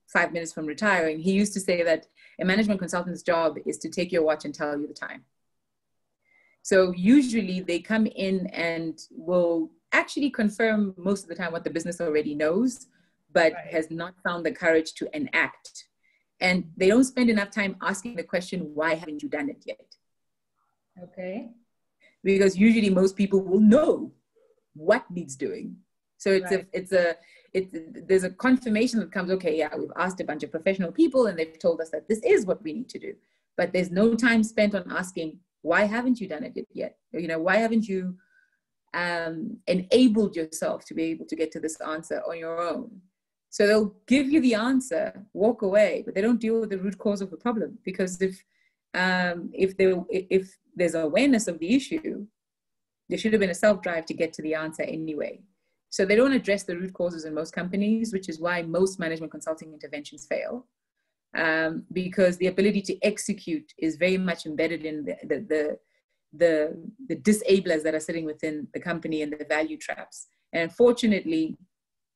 5 minutes from retiring. He used to say that a management consultant's job is to take your watch and tell you the time. So usually they come in and will actually confirm most of the time what the business already knows, but has not found the courage to enact. And they don't spend enough time asking the question, why haven't you done it yet? Okay. Because usually most people will know what needs doing. So there's a confirmation that comes, okay, yeah, we've asked a bunch of professional people and they've told us that this is what we need to do. But there's no time spent on asking, why haven't you done it yet? You know, why haven't you enabled yourself to be able to get to this answer on your own? So they'll give you the answer, walk away, but they don't deal with the root cause of the problem. Because if there's awareness of the issue, there should have been a self-drive to get to the answer anyway. So they don't address the root causes in most companies, which is why most management consulting interventions fail. Because the ability to execute is very much embedded in the disablers that are sitting within the company and the value traps. And unfortunately,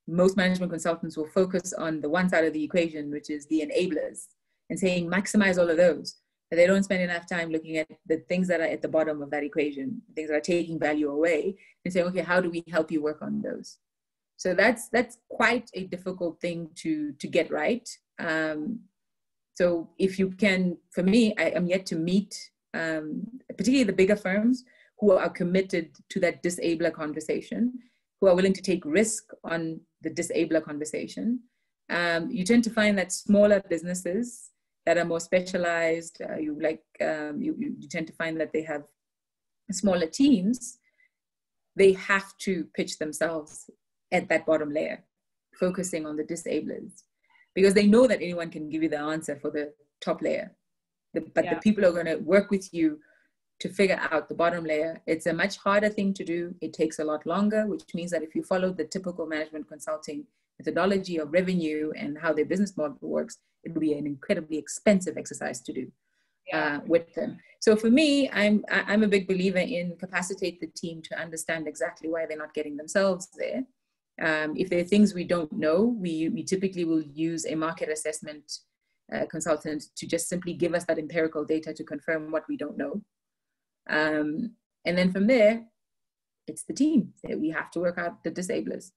most management consultants will focus on the one side of the equation, which is the enablers, and saying maximize all of those. But they don't spend enough time looking at the things that are at the bottom of that equation, things that are taking value away, and saying, okay, how do we help you work on those? So that's quite a difficult thing to get right. So if you can, for me, I am yet to meet, particularly the bigger firms who are committed to that disabler conversation, who are willing to take risk on the disabler conversation. You tend to find that smaller businesses that are more specialized, you tend to find that they have smaller teams. They have to pitch themselves at that bottom layer, focusing on the disablers, because they know that anyone can give you the answer for the top layer. But the people are going to work with you to figure out the bottom layer. It's a much harder thing to do. It takes a lot longer, which means that if you follow the typical management consulting methodology of revenue and how their business model works, it will be an incredibly expensive exercise to do with them. So for me, I'm a big believer in capacitate the team to understand exactly why they're not getting themselves there. If there are things we don't know, we typically will use a market assessment consultant to just simply give us that empirical data to confirm what we don't know. And then from there, it's the team that we have to work out the disablers.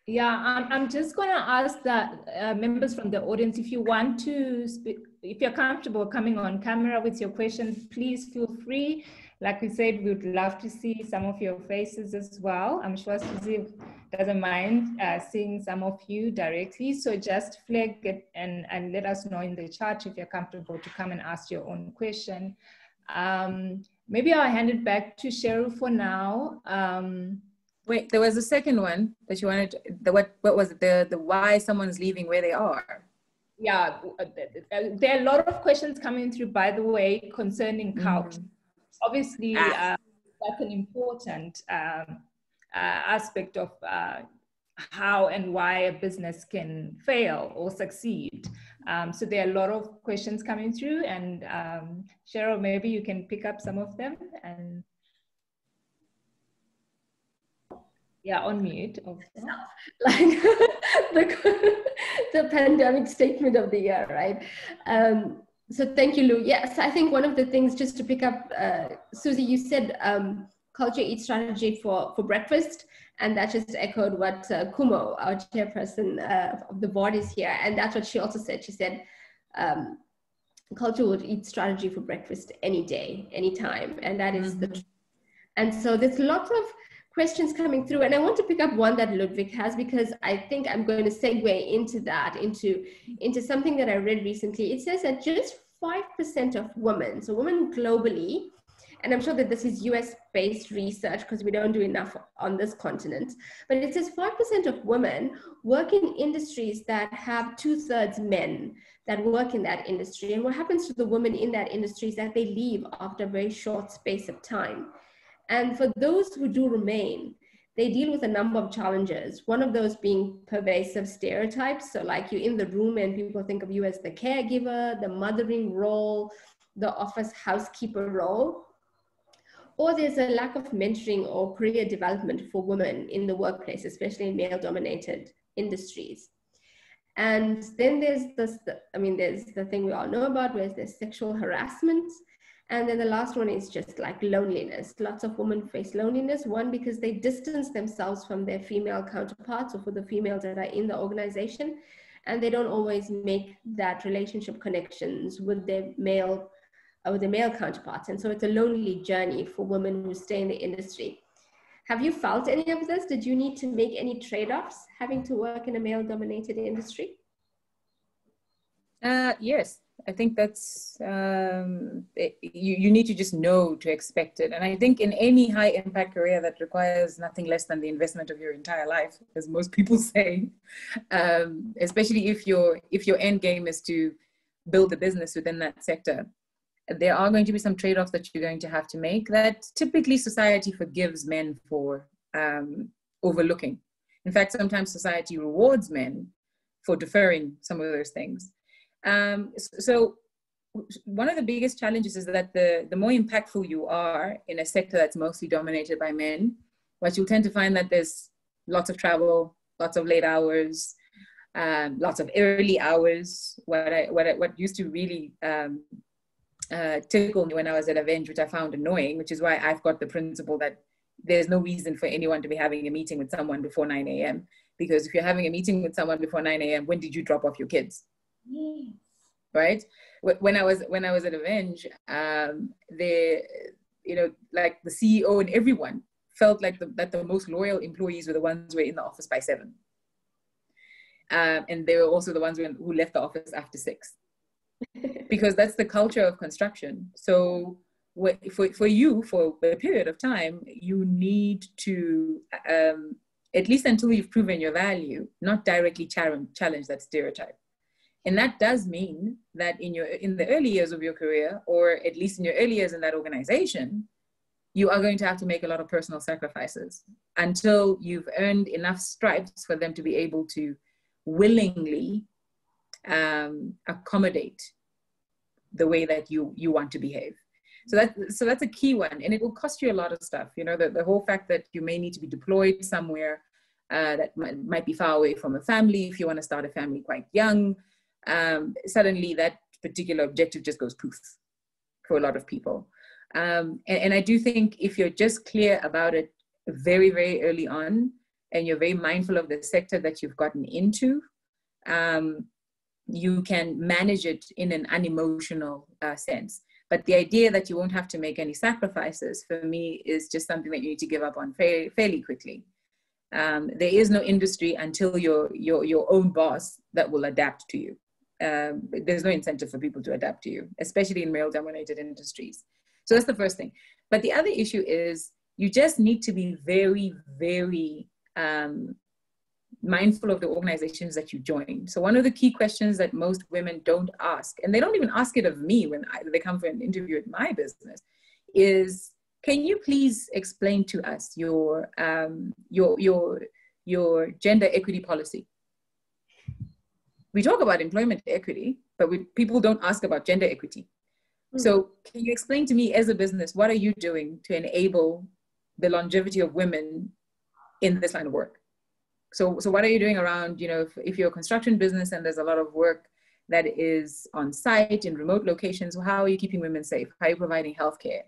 Yeah, I'm just going to ask that members from the audience, if you want to speak, if you're comfortable coming on camera with your question, please feel free. Like we said, we'd love to see some of your faces as well. I'm sure Suzie doesn't mind seeing some of you directly. So just flag it and let us know in the chat if you're comfortable to come and ask your own question. Maybe I'll hand it back to Cheryl for now. Wait, there was a second one that you wanted to, what was it? The why someone's leaving where they are. Yeah, there are a lot of questions coming through, by the way, concerning culture. Obviously, that's an important aspect of how and why a business can fail or succeed. So there are a lot of questions coming through, and Cheryl, maybe you can pick up some of them and yeah, on mute. Like the pandemic statement of the year, right? So thank you, Lou. Yes, I think one of the things, just to pick up, Suzie, you said culture eats strategy for breakfast, and that just echoed what Kumo, our chairperson of the board, is here, and that's what she also said. She said culture would eat strategy for breakfast any day, anytime, and that is the truth. And so there's lots of questions coming through, and I want to pick up one that Ludwig has, because I think I'm going to segue into that, into something that I read recently. It says that just 5% of women, so women globally, and I'm sure that this is US-based research because we don't do enough on this continent, but it says 5% of women work in industries that have 2/3 men that work in that industry. And what happens to the women in that industry is that they leave after a very short space of time. And for those who do remain, they deal with a number of challenges. One of those being pervasive stereotypes. So like you're in the room and people think of you as the caregiver, the mothering role, the office housekeeper role. Or there's a lack of mentoring or career development for women in the workplace, especially in male-dominated industries. And then there's this, there's the thing we all know about, where there's sexual harassment. And then the last one is just like loneliness. Lots of women face loneliness. One, because they distance themselves from their female counterparts or for the females that are in the organization. And they don't always make that relationship connections with their male counterparts. And so it's a lonely journey for women who stay in the industry. Have you felt any of this? Did you need to make any trade-offs having to work in a male-dominated industry? Yes. I think that's, you need to just know to expect it. And I think in any high impact career that requires nothing less than the investment of your entire life, as most people say, especially if your end game is to build a business within that sector, there are going to be some trade-offs that you're going to have to make that typically society forgives men for overlooking. In fact, sometimes society rewards men for deferring some of those things. So one of the biggest challenges is that the more impactful you are in a sector that's mostly dominated by men, what you'll tend to find that there's lots of travel, lots of late hours, lots of early hours. What used to really tickle me when I was at Avenge, which I found annoying, which is why I've got the principle that there's no reason for anyone to be having a meeting with someone before 9 a.m. Because if you're having a meeting with someone before 9 a.m., when did you drop off your kids? Yes. Right? When I was at Avenge, like the CEO and everyone felt like that the most loyal employees were the ones who were in the office by 7. And they were also the ones who left the office after 6. Because that's the culture of construction. So for you, for a period of time, you need to, at least until you've proven your value, not directly challenge that stereotype. And that does mean that in the early years of your career, or at least in your early years in that organization, you are going to have to make a lot of personal sacrifices until you've earned enough stripes for them to be able to willingly accommodate the way that you want to behave. So that's a key one, and it will cost you a lot of stuff. You know, the whole fact that you may need to be deployed somewhere, that might be far away from a family. If you want to start a family quite young, suddenly that particular objective just goes poof for a lot of people. And I do think if you're just clear about it very, very early on, and you're very mindful of the sector that you've gotten into, you can manage it in an unemotional sense. But the idea that you won't have to make any sacrifices, for me, is just something that you need to give up on fairly quickly. There is no industry until you're your own boss that will adapt to you. There's no incentive for people to adapt to you, especially in male-dominated industries. So that's the first thing. But the other issue is you just need to be very, very mindful of the organizations that you join. So one of the key questions that most women don't ask, and they don't even ask it of me when they come for an interview at my business, is, can you please explain to us your gender equity policy? We talk about employment equity, but people don't ask about gender equity. So can you explain to me as a business, what are you doing to enable the longevity of women in this line of work? So what are you doing around, if you're a construction business and there's a lot of work that is on site in remote locations, how are you keeping women safe? How are you providing healthcare?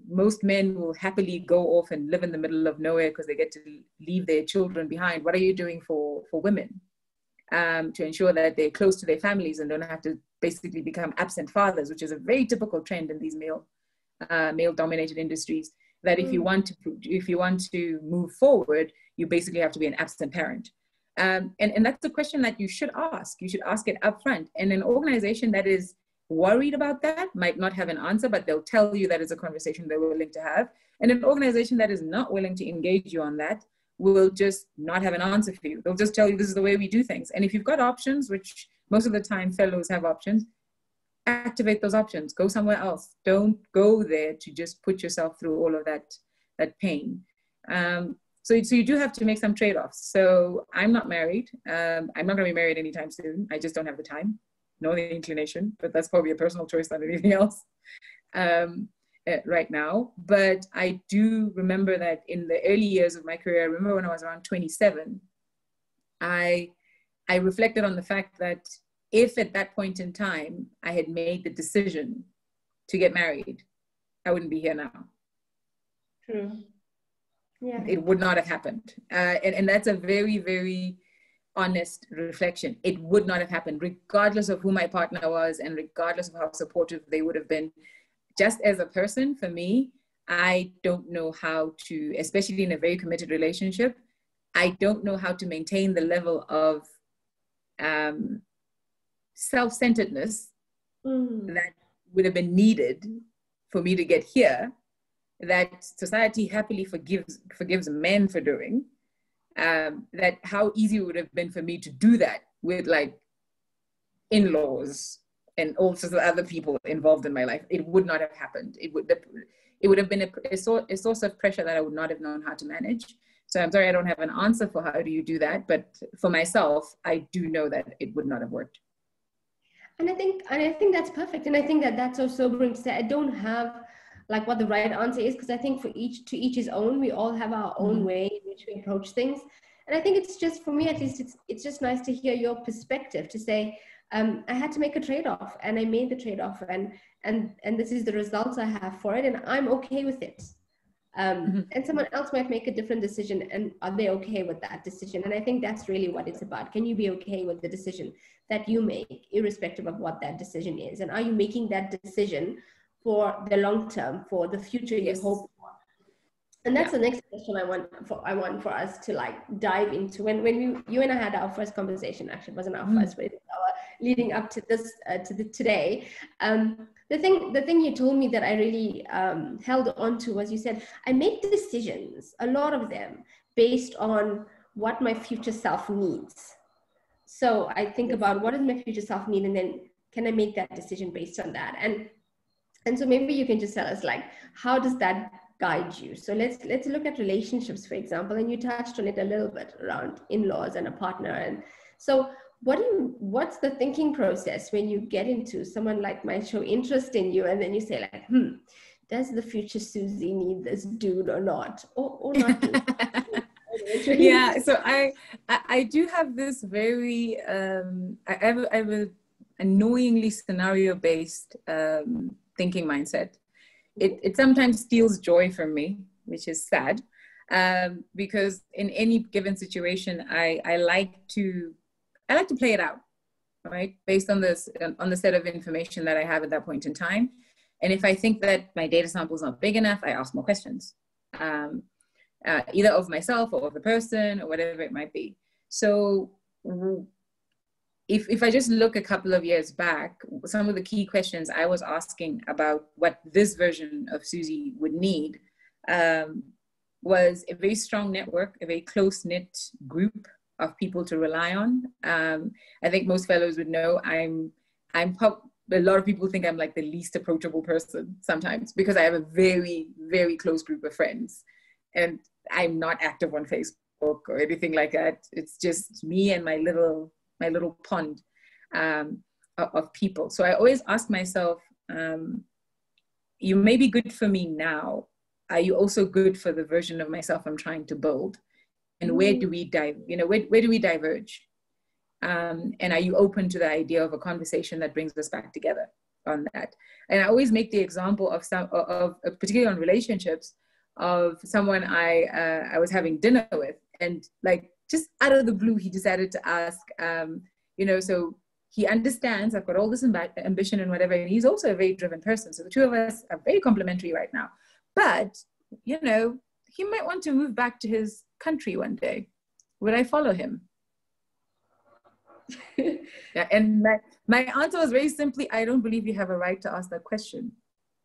Most men will happily go off and live in the middle of nowhere because they get to leave their children behind. What are you doing for women to ensure that they're close to their families and don't have to basically become absent fathers, which is a very typical trend in these male-dominated industries, that if you want to move forward, you basically have to be an absent parent. And that's a question that you should ask. You should ask it upfront. And an organization that is worried about that might not have an answer, but they'll tell you that it's a conversation they're willing to have. And an organization that is not willing to engage you on that will just not have an answer for you. They'll just tell you this is the way we do things. And if you've got options, which most of the time fellows have options, activate those options. Go somewhere else. Don't go there to just put yourself through all of that pain. So you do have to make some trade-offs. So I'm not married. I'm not going to be married anytime soon. I just don't have the time, nor the inclination, but that's probably a personal choice than anything else right now. But I do remember that in the early years of my career, I remember when I was around 27, I reflected on the fact that if at that point in time I had made the decision to get married, I wouldn't be here now. True. Yeah. It would not have happened. And that's a very, very honest reflection. It would not have happened, regardless of who my partner was and regardless of how supportive they would have been. Just as a person, for me, I don't know how to, especially in a very committed relationship, I don't know how to maintain the level of self-centeredness that would have been needed for me to get here, that society happily forgives men for doing, that how easy it would have been for me to do that with like in-laws and all sorts of other people involved in my life. It would not have happened. It would have been a source of pressure that I would not have known how to manage. So I'm sorry, I don't have an answer for how do you do that, but for myself, I do know that it would not have worked. And I think that's perfect. And I think that that's so sobering to say. I don't have like what the right answer is, because I think to each his own. We all have our own way in which we approach things. And I think it's just, for me at least, it's just nice to hear your perspective, to say, I had to make a trade-off and I made the trade-off and this is the results I have for it, and I'm okay with it. And someone else might make a different decision, and are they okay with that decision? And I think that's really what it's about. Can you be okay with the decision that you make, irrespective of what that decision is? And are you making that decision for the long term, for the future you hope for? And that's the next question I want for us to like dive into. When you and I had our first conversation, actually it wasn't our first, but it was our leading up to this today. The thing you told me that I really held on to was, you said, I make decisions, a lot of them, based on what my future self needs. So I think about what does my future self need, and then can I make that decision based on that? And so maybe you can just tell us, like, how does that guide you? So let's look at relationships, for example, and you touched on it a little bit around in-laws and a partner. And so what's the thinking process when you get into someone like might show interest in you, and then you say like, does the future Suzie need this dude or not? Or not need? Yeah, so I do have this very, I have a annoyingly scenario-based thinking mindset. It sometimes steals joy from me, which is sad, because in any given situation, I like to play it out, right? Based on the set of information that I have at that point in time. And if I think that my data sample is not big enough, I ask more questions, either of myself or of the person or whatever it might be. So if I just look a couple of years back, some of the key questions I was asking about what this version of Suzie would need was a very strong network, a very close-knit group of people to rely on. I think most fellows would know a lot of people think I'm like the least approachable person sometimes because I have a very, very close group of friends. And I'm not active on Facebook or anything like that. It's just me and my little pond of people. So I always ask myself, you may be good for me now. Are you also good for the version of myself I'm trying to build? And where do we where do we diverge? And are you open to the idea of a conversation that brings us back together on that? And I always make the example of particularly on relationships, of someone I was having dinner with, and like just out of the blue, he decided to ask, so he understands I've got all this ambition and whatever, and he's also a very driven person. So the two of us are very complementary right now. But, he might want to move back to his country one day. Would I follow him? Yeah, and my answer was very simply, I don't believe you have a right to ask that question.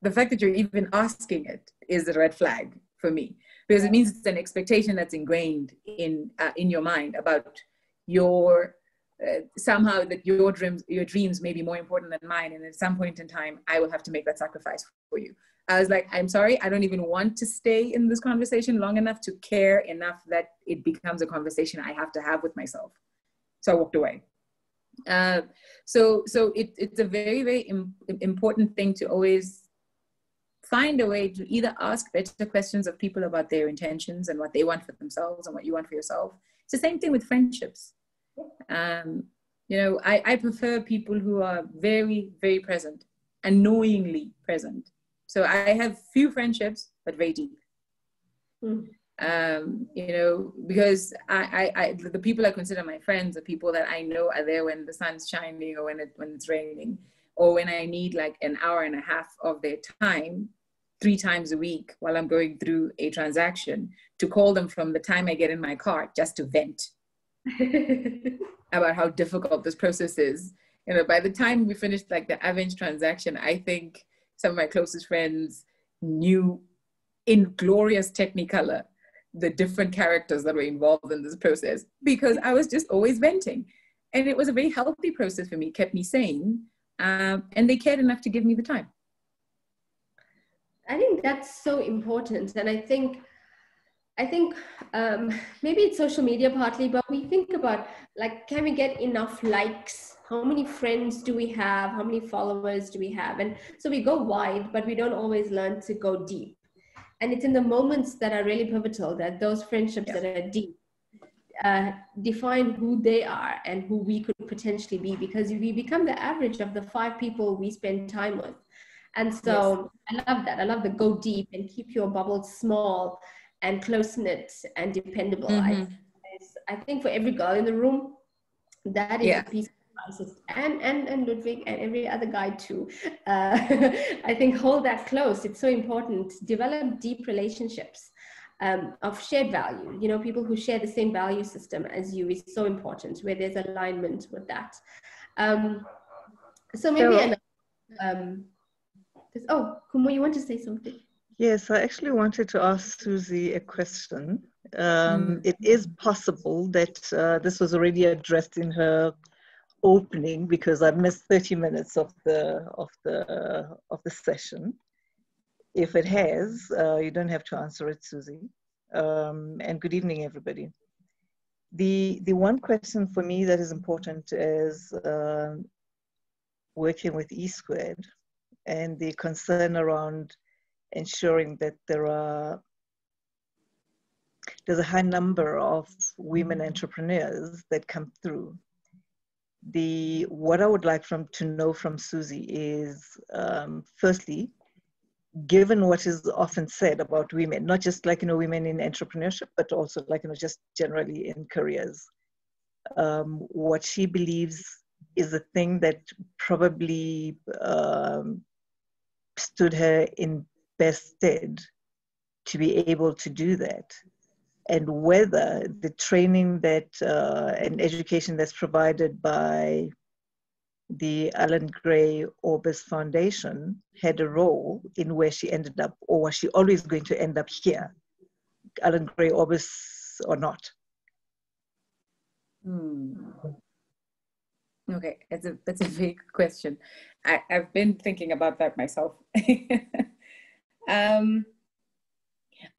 The fact that you're even asking it is a red flag for me, because it means it's an expectation that's ingrained in your mind about your somehow that your dreams may be more important than mine, and at some point in time I will have to make that sacrifice for you. I was like, I'm sorry, I don't even want to stay in this conversation long enough to care enough that it becomes a conversation I have to have with myself. So I walked away. So it's a very, very important thing to always find a way to either ask better questions of people about their intentions and what they want for themselves and what you want for yourself. It's the same thing with friendships. I prefer people who are very, very present, annoyingly present. So I have few friendships, but very deep. Because the people I consider my friends are people that I know are there when the sun's shining or when it's raining, or when I need like an hour and a half of their time 3 times a week while I'm going through a transaction, to call them from the time I get in my car just to vent about how difficult this process is. By the time we finished like the Avenge transaction, I think some of my closest friends knew in glorious technicolor the different characters that were involved in this process, because I was just always venting. And it was a very healthy process for me, kept me sane, and they cared enough to give me the time. I think that's so important. And I think maybe it's social media partly, but we think about like, can we get enough likes? How many friends do we have? How many followers do we have? And so we go wide, but we don't always learn to go deep. And it's in the moments that are really pivotal that those friendships that are deep define who they are and who we could potentially be, because we become the average of the 5 people we spend time with. And so I love that. I love the go deep and keep your bubble small and close-knit and dependable. I think for every girl in the room, that is a piece of advice. And Ludwig and every other guy too. I think hold that close. It's so important. Develop deep relationships of shared value. People who share the same value system as you is so important, where there's alignment with that. So maybe Kumo, you want to say something? Yes, I actually wanted to ask Suzie a question. It is possible that this was already addressed in her opening, because I missed 30 minutes of the session. If it has, you don't have to answer it, Suzie. And good evening, everybody. The one question for me that is important is working with E Squared, and the concern around ensuring that there's a high number of women entrepreneurs that come through. What I would like to know from Suzie is, firstly, given what is often said about women, not just like, women in entrepreneurship, but also like, just generally in careers, what she believes is the thing that probably stood her in best stead to be able to do that, and whether the training that and education that's provided by the Alan Gray Orbis Foundation had a role in where she ended up, or was she always going to end up here, Alan Gray Orbis or not? Okay, that's a big question. I've been thinking about that myself.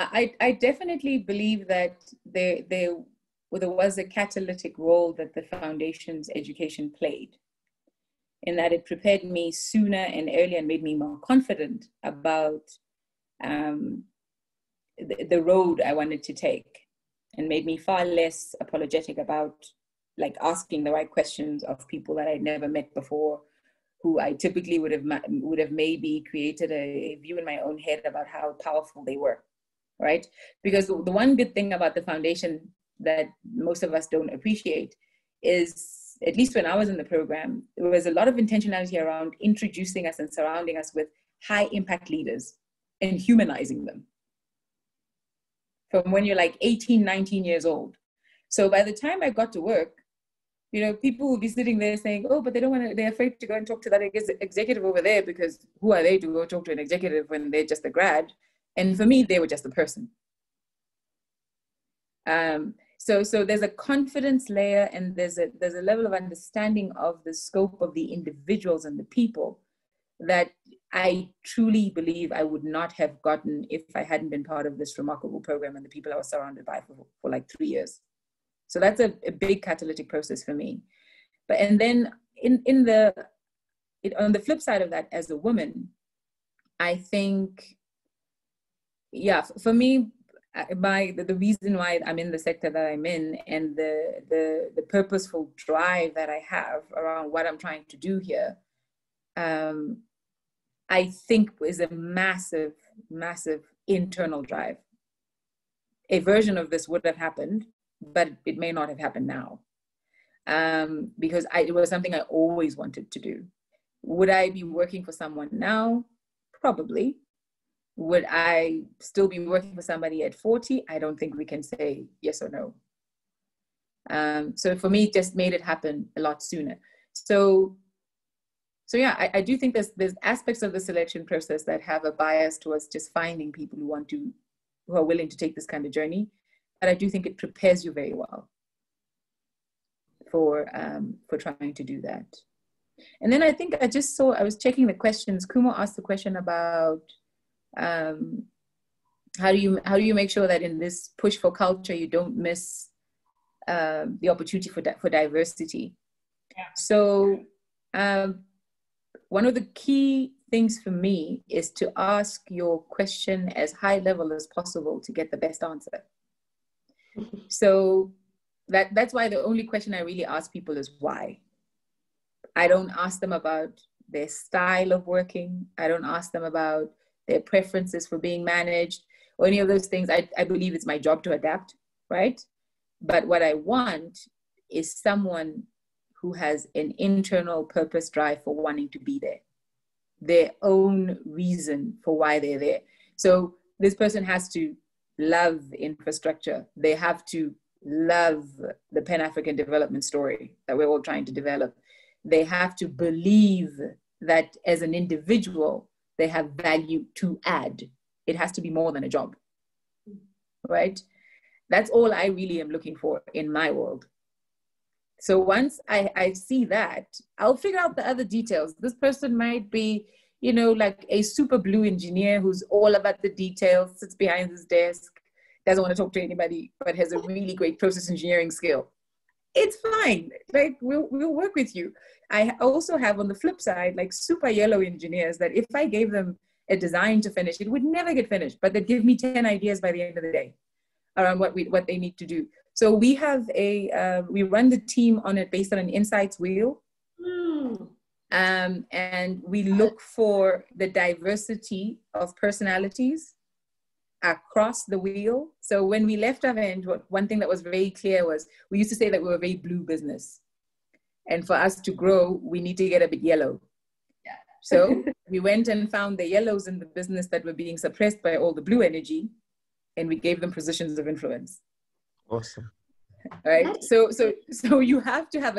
I definitely believe that there was a catalytic role that the foundation's education played, in that it prepared me sooner and earlier and made me more confident about the road I wanted to take, and made me far less apologetic about like asking the right questions of people that I'd never met before, who I typically would have maybe created a view in my own head about how powerful they were, right? Because the one good thing about the foundation that most of us don't appreciate is, at least when I was in the program, there was a lot of intentionality around introducing us and surrounding us with high impact leaders and humanizing them from when you're like 18, 19 years old. So by the time I got to work, people will be sitting there saying, oh, but they're afraid to go and talk to that executive over there, because who are they to go talk to an executive when they're just a grad? And for me, they were just a person. So there's a confidence layer, and there's a level of understanding of the scope of the individuals and the people that I truly believe I would not have gotten if I hadn't been part of this remarkable program and the people I was surrounded by for like 3 years. So that's a big catalytic process for me. And then on the flip side of that, as a woman, I think, yeah, for me, the reason why I'm in the sector that I'm in, and the purposeful drive that I have around what I'm trying to do here, I think is a massive, massive internal drive. A version of this would have happened, but it may not have happened now, because it was something I always wanted to do. Would I be working for someone now? Probably. Would I still be working for somebody at 40? I don't think we can say yes or no. So for me, it just made it happen a lot sooner. So yeah, I do think there's aspects of the selection process that have a bias towards just finding people who are willing to take this kind of journey. But I do think it prepares you very well for trying to do that. And then I think I was checking the questions. Kumo asked the question about how do you make sure that in this push for culture you don't miss the opportunity for diversity. Yeah. So one of the key things for me is to ask your question as high level as possible to get the best answer. So that's why the only question I really ask people is why. I don't ask them about their style of working. I don't ask them about their preferences for being managed or any of those things. I believe it's my job to adapt, right? But what I want is someone who has an internal purpose drive for wanting to be there, their own reason for why they're there. So this person has to love infrastructure. They have to love the Pan-African development story that we're all trying to develop. They have to believe that as an individual, they have value to add. It has to be more than a job, right? That's all I really am looking for in my world. So once I see that, I'll figure out the other details. This person might be, like a super blue engineer who's all about the details, sits behind his desk, doesn't want to talk to anybody, but has a really great process engineering skill. It's fine. Like we'll work with you. I also have on the flip side, like super yellow engineers that if I gave them a design to finish, it would never get finished, but they'd give me 10 ideas by the end of the day around what they need to do. So we have we run the team on it based on an insights wheel. And we look for the diversity of personalities across the wheel. So when we left Avenge, one thing that was very clear was we used to say that we were a very blue business. And for us to grow, we need to get a bit yellow. Yeah. So we went and found the yellows in the business that were being suppressed by all the blue energy, and we gave them positions of influence. Awesome. Right. So you have to have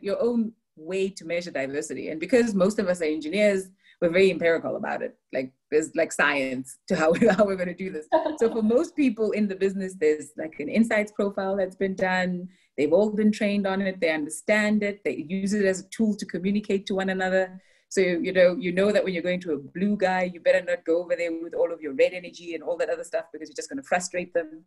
your own way to measure diversity. And because most of us are engineers, we're very empirical about it. Like there's like science to how we're going to do this. So for most people in the business, there's like an insights profile that's been done. They've all been trained on it. They understand it. They use it as a tool to communicate to one another. So, you know that when you're going to a blue guy, you better not go over there with all of your red energy and all that other stuff, because you're just going to frustrate them.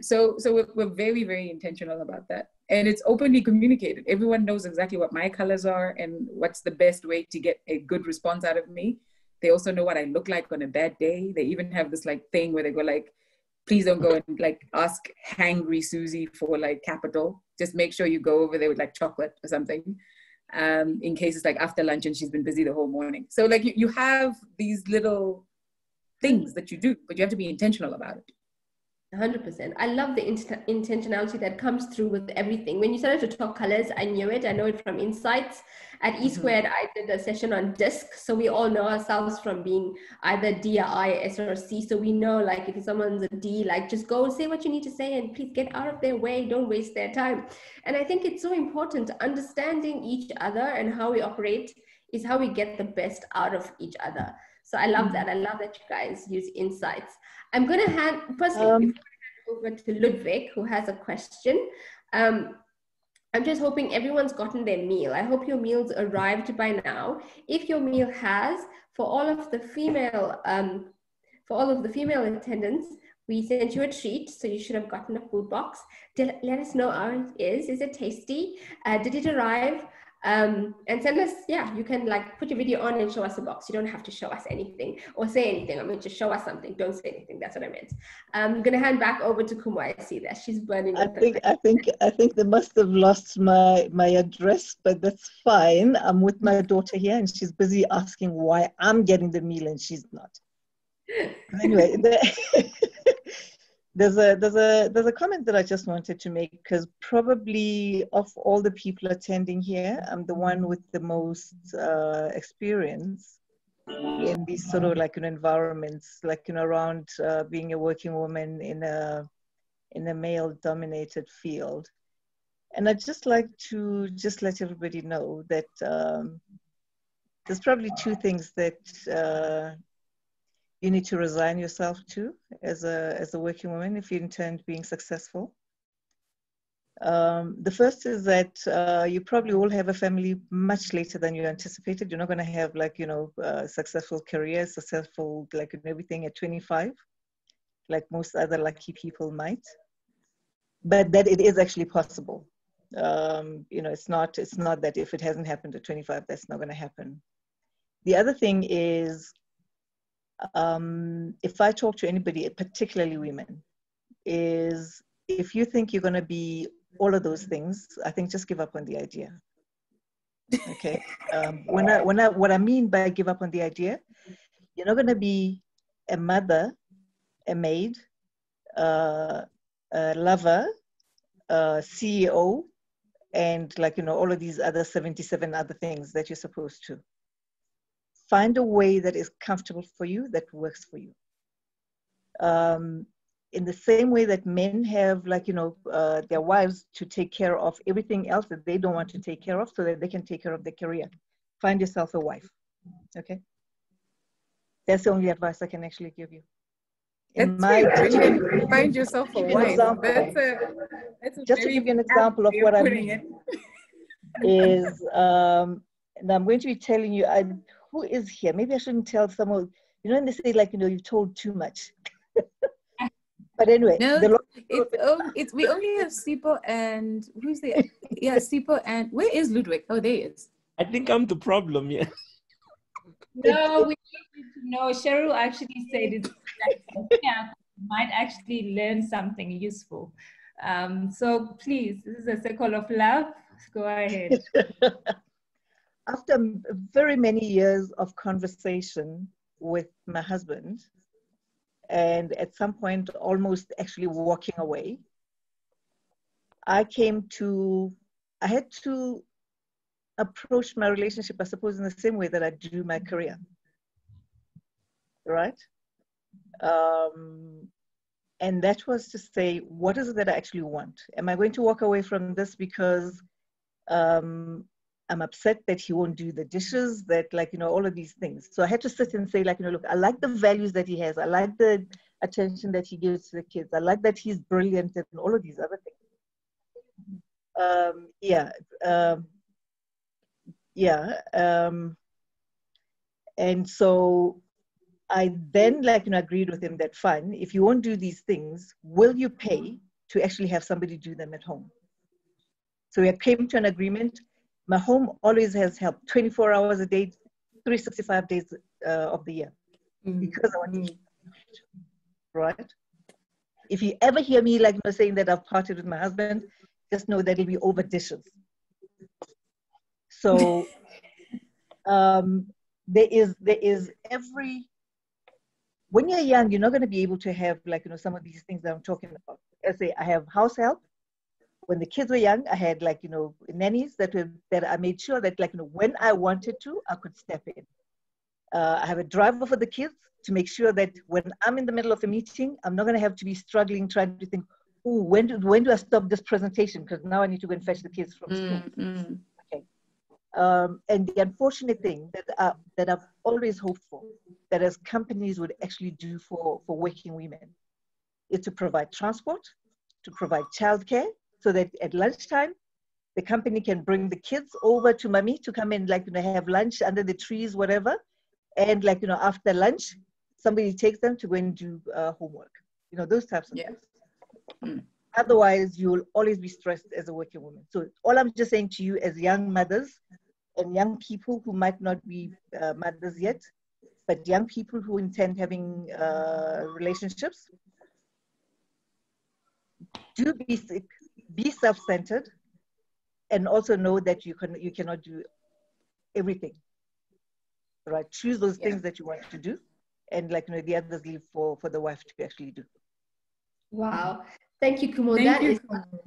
So we're very, very intentional about that. And it's openly communicated. Everyone knows exactly what my colors are and what's the best way to get a good response out of me. They also know what I look like on a bad day. They even have this like thing where they go like, please don't go and like ask hangry Suzie for like capital. Just make sure you go over there with like chocolate or something. In case it's like after lunch and she's been busy the whole morning. So like you have these little things that you do, but you have to be intentional about it. 100%. I love the intentionality that comes through with everything. When you started to talk colors, I knew it. I know it from Insights. At E Squared, I did a session on DISC. So we all know ourselves from being either D, I, S, or C. So we know like if someone's a D, like just go say what you need to say and please get out of their way. Don't waste their time. And I think it's so important. Understanding each other and how we operate is how we get the best out of each other. So I love that. I love that you guys use Insights. I'm going to hand, firstly, before I hand over to Ludwig, who has a question. I'm just hoping everyone's gotten their meal. I hope your meal's arrived by now. If your meal has, for all of the female attendants, we sent you a treat, so you should have gotten a food box. Let us know how it is. Is it tasty? Did it arrive? And send us, you can like put your video on and show us a box. You don't have to show us anything or say anything. I mean, just show us something. Don't say anything. That's what I meant. I'm gonna hand back over to Kumwa. I see that she's burning. I think they must have lost my address, but that's fine. I'm with my daughter here, and she's busy asking why I'm getting the meal and she's not. Anyway, there's a comment that I just wanted to make, because probably of all the people attending here, I'm the one with the most experience in these sort of like environments, like around being a working woman in a male-dominated field. And I'd just like to just let everybody know that there's probably two things that you need to resign yourself to as a working woman if you intend being successful. The first is that you probably will have a family much later than you anticipated. You're not going to have like, successful careers, successful like everything at 25, like most other lucky people might. But that it is actually possible. It's not that if it hasn't happened at 25, that's not going to happen. The other thing is, if I talk to anybody, particularly women, is if you think you're going to be all of those things, I think just give up on the idea. Okay. What I mean by give up on the idea, you're not going to be a mother, a maid, a lover, a CEO, and all of these other 77 other things that you're supposed to. Find a way that is comfortable for you, that works for you. In the same way that men have their wives to take care of everything else that they don't want to take care of so that they can take care of their career. Find yourself a wife, okay? That's the only advice I can actually give you. Find yourself a wife. Just to give you an example of what I mean is, and I'm going to be telling you, who is here? Maybe I shouldn't tell someone, and they say you've told too much. But anyway. No, we only have Sipo and, who's the, Sipo and, where is Ludwig? Oh, there he is. I think I'm the problem, yeah. No, we don't need to know. Cheryl actually said it's like, yeah, might actually learn something useful. So please, this is a circle of love. Go ahead. After very many years of conversation with my husband, and at some point almost actually walking away, I had to approach my relationship, I suppose, in the same way that I do my career, right? And that was to say, what is it that I actually want? Am I going to walk away from this because I'm upset that he won't do the dishes, that, like, you know, all of these things. So I had to sit and say, like, you know, look, I like the values that he has. I like the attention that he gives to the kids. I like that he's brilliant and all of these other things. And so I then, like, you know, agreed with him that, fine, if you won't do these things, will you pay to actually have somebody do them at home? So we came to an agreement. My home always has help, 24 hours a day, 365 days of the year, because I want to keep it, right? If you ever hear me, like, you know, saying that I've parted with my husband, just know that it'll be over dishes. So there is every, when you're young, you're not going to be able to have, like, you know, some of these things that I'm talking about. I say I have house help. When the kids were young, I had, like, you know, nannies that I made sure that, like, you know, when I wanted to, I could step in. I have a driver for the kids to make sure that when I'm in the middle of a meeting, I'm not going to have to be struggling, trying to think, oh, when do I stop this presentation? Because now I need to go and fetch the kids from school. Okay. And the unfortunate thing that I've always hoped for, that as companies would actually do for working women, is to provide transport, to provide childcare, so that at lunchtime, the company can bring the kids over to mommy to come and, like, you know, have lunch under the trees, whatever. And, like, you know, after lunch, somebody takes them to go and do homework. You know, those types of things. Otherwise, you will always be stressed as a working woman. So all I'm just saying to you as young mothers and young people who might not be mothers yet, but young people who intend having relationships, do be sick, be self-centered, and also know that you cannot do everything, right? Choose those things that you want to do, and, like, you know, the others leave for the wife to actually do. Wow. Thank you, Kumo. Thank That you. is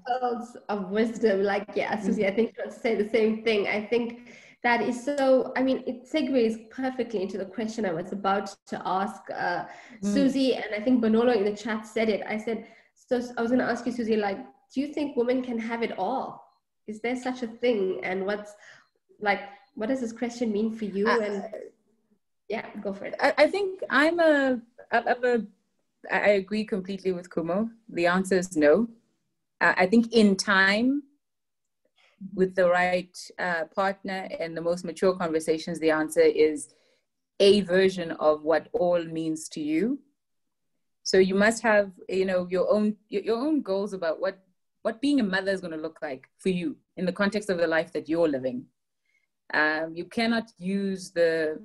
pearls of wisdom. Like, yeah, Suzie, I think you want to say the same thing. I think that is so, I mean, it segues perfectly into the question I was about to ask Suzie, and I think Bonolo in the chat said it. I said, so I was going to ask you, Suzie, like, do you think women can have it all? Is there such a thing? And what does this question mean for you? And yeah, go for it. I think I agree completely with Kumo. The answer is no. I think in time, with the right partner and the most mature conversations, the answer is a version of what all means to you. So you must have, you know, your own goals about what being a mother is going to look like for you in the context of the life that you're living. You cannot use the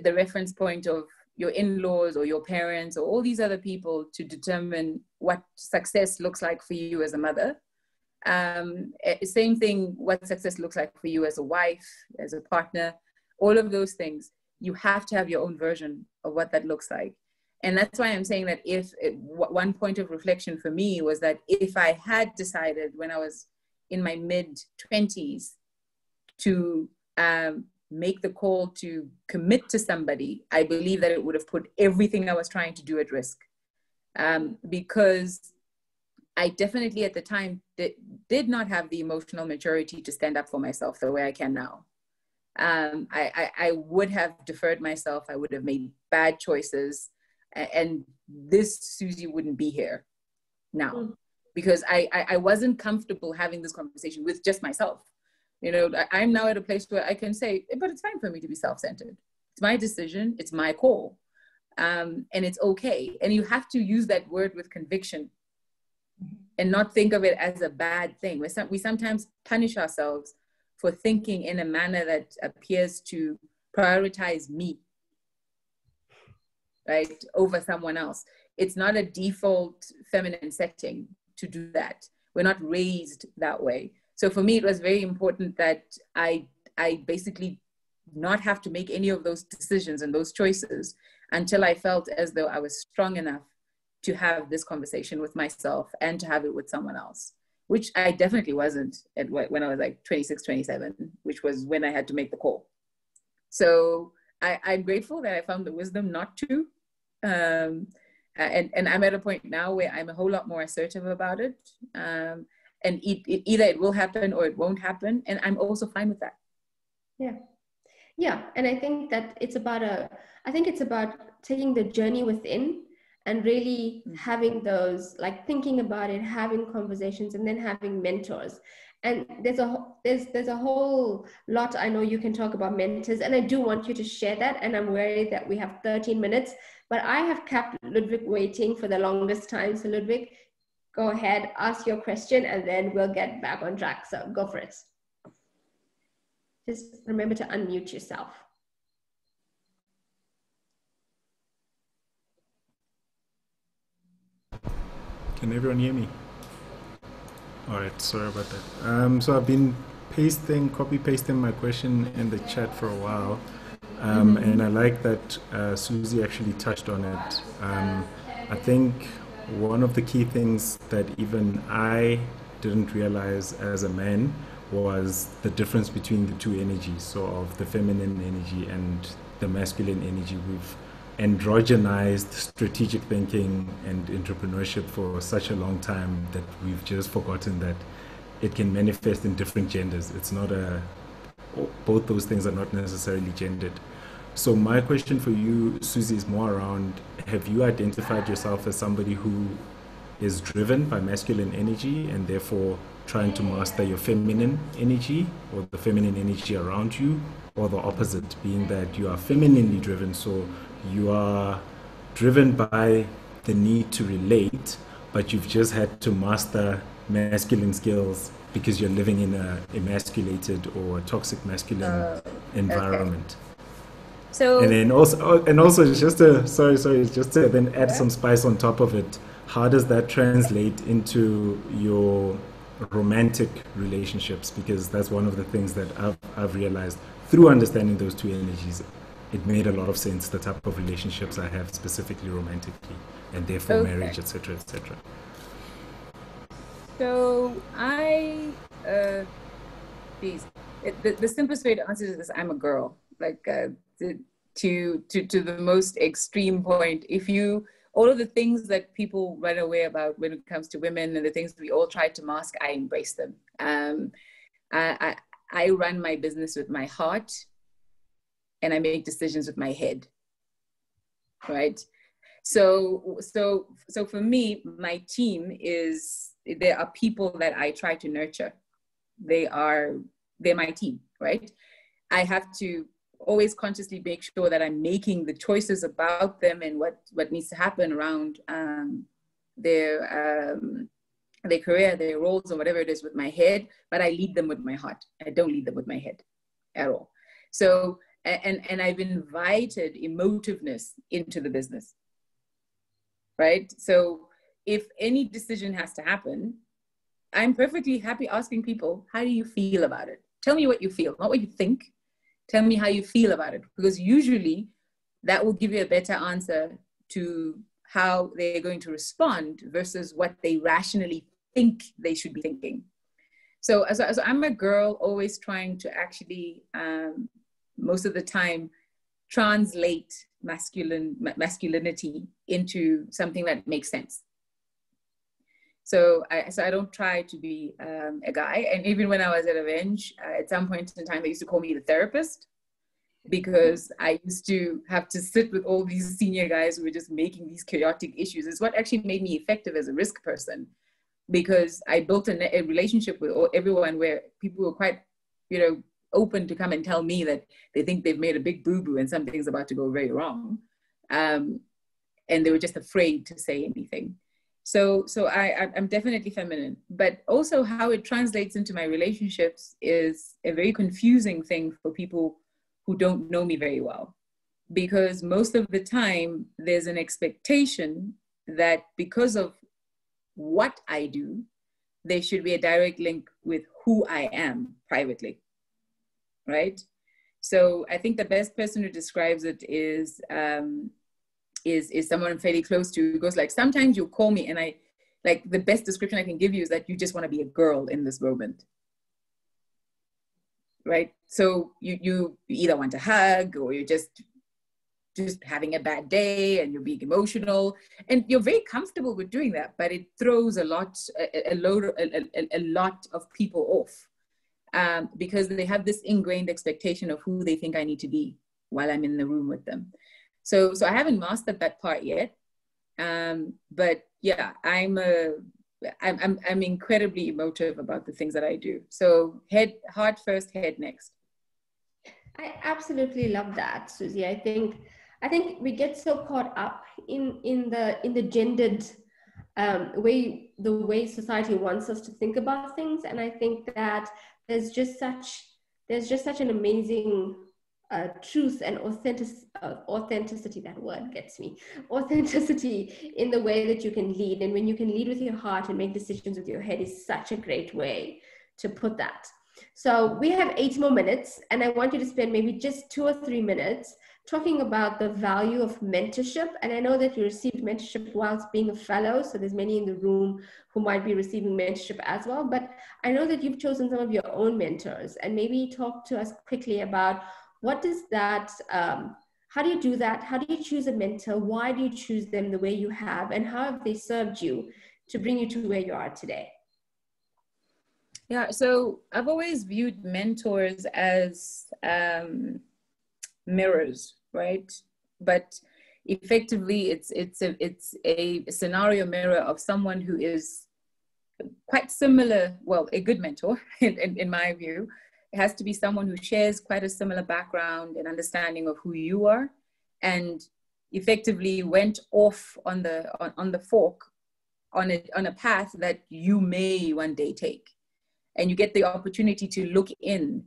reference point of your in-laws or your parents or all these other people to determine what success looks like for you as a mother. Same thing, what success looks like for you as a wife, as a partner, all of those things. You have to have your own version of what that looks like. And that's why I'm saying that one point of reflection for me was that if I had decided when I was in my mid-20s to make the call to commit to somebody, I believe that it would have put everything I was trying to do at risk. Because I definitely at the time did not have the emotional maturity to stand up for myself the way I can now. I would have deferred myself. I would have made bad choices. And this Suzie wouldn't be here now because I wasn't comfortable having this conversation with just myself. You know, I'm now at a place where I can say, but it's fine for me to be self-centered. It's my decision. It's my call. And it's okay. And you have to use that word with conviction and not think of it as a bad thing. We sometimes punish ourselves for thinking in a manner that appears to prioritize me, right, over someone else. It's not a default feminine setting to do that. We're not raised that way. So for me, it was very important that I basically not have to make any of those decisions and those choices until I felt as though I was strong enough to have this conversation with myself and to have it with someone else, which I definitely wasn't when I was like 26, 27, which was when I had to make the call. So I'm grateful that I found the wisdom not to. And I'm at a point now where I'm a whole lot more assertive about it. And either it will happen or it won't happen. And I'm also fine with that. Yeah. Yeah. And I think that it's about taking the journey within and really having those, like thinking about it, having conversations, and then having mentors. And there's a whole lot I know you can talk about mentors, and I do want you to share that. And I'm worried that we have 13 minutes, but I have kept Ludwig waiting for the longest time. So Ludwig, go ahead, ask your question, and then we'll get back on track. So go for it. Just remember to unmute yourself. Can everyone hear me? All right, sorry about that. So I've been copy pasting my question in the chat for a while. And I like that Suzie actually touched on it. I think one of the key things that even I didn't realize as a man was the difference between the two energies, so of the feminine energy and the masculine energy. We've androgenized strategic thinking and entrepreneurship for such a long time that we've just forgotten that it can manifest in different genders. It's not both those things are not necessarily gendered. So my question for you, Suzie, is more around, have you identified yourself as somebody who is driven by masculine energy and therefore trying to master your feminine energy or the feminine energy around you, or the opposite, being that you are femininely driven, so you are driven by the need to relate, but you've just had to master masculine skills because you're living in a emasculated or toxic masculine environment. Okay. So, and then also just to then add some spice on top of it, how does that translate into your romantic relationships? Because that's one of the things that I've realized through understanding those two energies. It made a lot of sense, the type of relationships I have specifically romantically, and therefore marriage, etc., etc. So the simplest way to answer this is I'm a girl. Like to the most extreme point. All of the things that people run away about when it comes to women and the things we all try to mask, I embrace them. I run my business with my heart, and I make decisions with my head, right? So for me, my team there are people that I try to nurture. They're my team, right? I have to always consciously make sure that I'm making the choices about them and what needs to happen around their career, their roles, or whatever it is with my head, but I lead them with my heart. I don't lead them with my head at all. So, and I've invited emotiveness into the business, right? So if any decision has to happen, I'm perfectly happy asking people, how do you feel about it? Tell me what you feel, not what you think. Tell me how you feel about it, because usually that will give you a better answer to how they're going to respond versus what they rationally think they should be thinking. So I'm a girl always trying to actually, most of the time, translate masculinity into something that makes sense. So I don't try to be a guy. And even when I was at Avenge, at some point in time, they used to call me the therapist, because I used to have to sit with all these senior guys who were just making these chaotic issues. It's what actually made me effective as a risk person, because I built a relationship with everyone where people were quite, open to come and tell me that they think they've made a big boo-boo and something's about to go very wrong. And they were just afraid to say anything. So I'm definitely feminine, but also how it translates into my relationships is a very confusing thing for people who don't know me very well. Because most of the time, there's an expectation that because of what I do, there should be a direct link with who I am privately, right? So I think the best person who describes it is someone I'm fairly close to, who goes like, sometimes you call me and I, like, the best description I can give you is that you just want to be a girl in this moment, right? So you either want a hug, or you're just having a bad day and you're being emotional, and you're very comfortable with doing that, but it throws a lot of people off, because they have this ingrained expectation of who they think I need to be while I'm in the room with them. So I haven't mastered that part yet, but yeah, I'm incredibly emotive about the things that I do. So heart first, head next. I absolutely love that, Suzie. I think we get so caught up in the gendered the way society wants us to think about things, and I think that there's just such an amazing truth and authenticity. That word gets me. Authenticity in the way that you can lead, and when you can lead with your heart and make decisions with your head is such a great way to put that. So we have 8 more minutes, and I want you to spend maybe just 2 or 3 minutes talking about the value of mentorship. And I know that you received mentorship whilst being a fellow, so there's many in the room who might be receiving mentorship as well. But I know that you've chosen some of your own mentors, and maybe talk to us quickly about what is that, how do you do that? How do you choose a mentor? Why do you choose them the way you have? And how have they served you to bring you to where you are today? Yeah, so I've always viewed mentors as mirrors, right? But effectively, it's a scenario mirror of someone who is quite similar. Well, a good mentor, in my view, it has to be someone who shares quite a similar background and understanding of who you are, and effectively went off on the fork on a path that you may one day take. And you get the opportunity to look in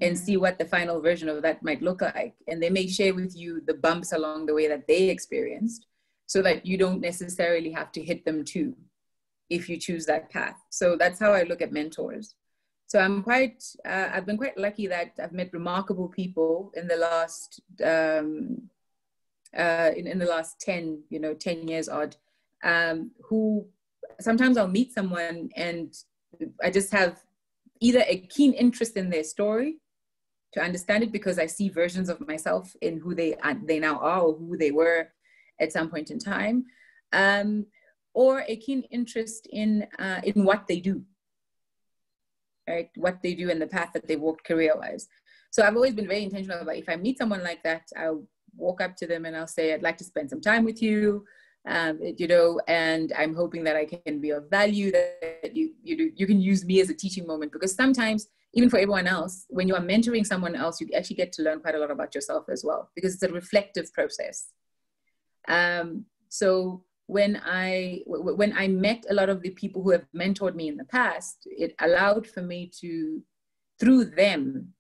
and see what the final version of that might look like. And they may share with you the bumps along the way that they experienced, so that you don't necessarily have to hit them too, if you choose that path. So that's how I look at mentors. So I've been quite lucky that I've met remarkable people in the last, in the last 10 years odd, who sometimes I'll meet someone and I just have either a keen interest in their story to understand it, because I see versions of myself in who they now are, or who they were at some point in time, or a keen interest in what they do, right? What they do and the path that they walked career-wise. So I've always been very intentional about, if I meet someone like that, I'll walk up to them and I'll say, I'd like to spend some time with you. And I'm hoping that I can be of value, that you can use me as a teaching moment, because sometimes, even for everyone else, when you are mentoring someone else, you actually get to learn quite a lot about yourself as well, because it's a reflective process. So when I met a lot of the people who have mentored me in the past, it allowed for me to, through them,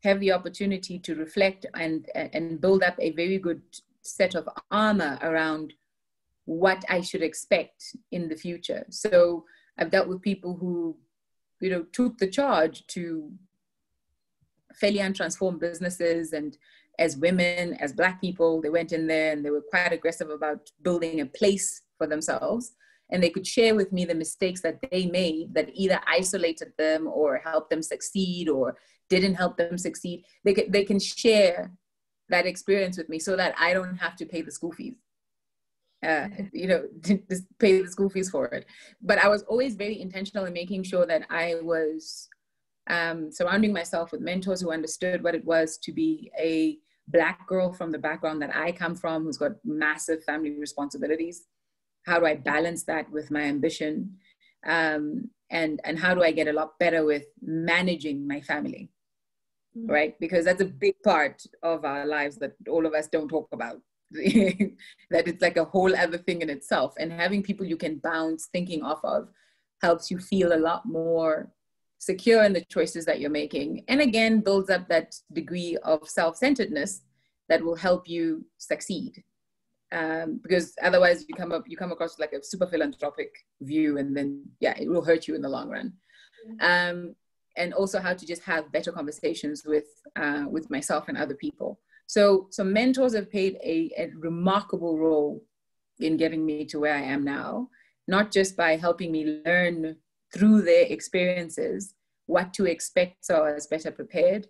have the opportunity to reflect and build up a very good set of armor around what I should expect in the future. So I've dealt with people who, took the charge to fairly untransformed businesses, and as women, as Black people, they went in there and they were quite aggressive about building a place for themselves. And they could share with me the mistakes that they made that either isolated them or helped them succeed or didn't help them succeed. They can share that experience with me so that I don't have to pay the school fees. Just pay the school fees for it. But I was always very intentional in making sure that I was surrounding myself with mentors who understood what it was to be a Black girl from the background that I come from, who's got massive family responsibilities. How do I balance that with my ambition? And how do I get a lot better with managing my family, right? Because that's a big part of our lives that all of us don't talk about. That it's like a whole other thing in itself, and having people you can bounce thinking off of helps you feel a lot more secure in the choices that you're making, and again builds up that degree of self-centeredness that will help you succeed. Because otherwise you come across like a super philanthropic view, and then it will hurt you in the long run. And also how to just have better conversations with myself and other people. So mentors have played a remarkable role in getting me to where I am now, not just by helping me learn through their experiences what to expect so I was better prepared,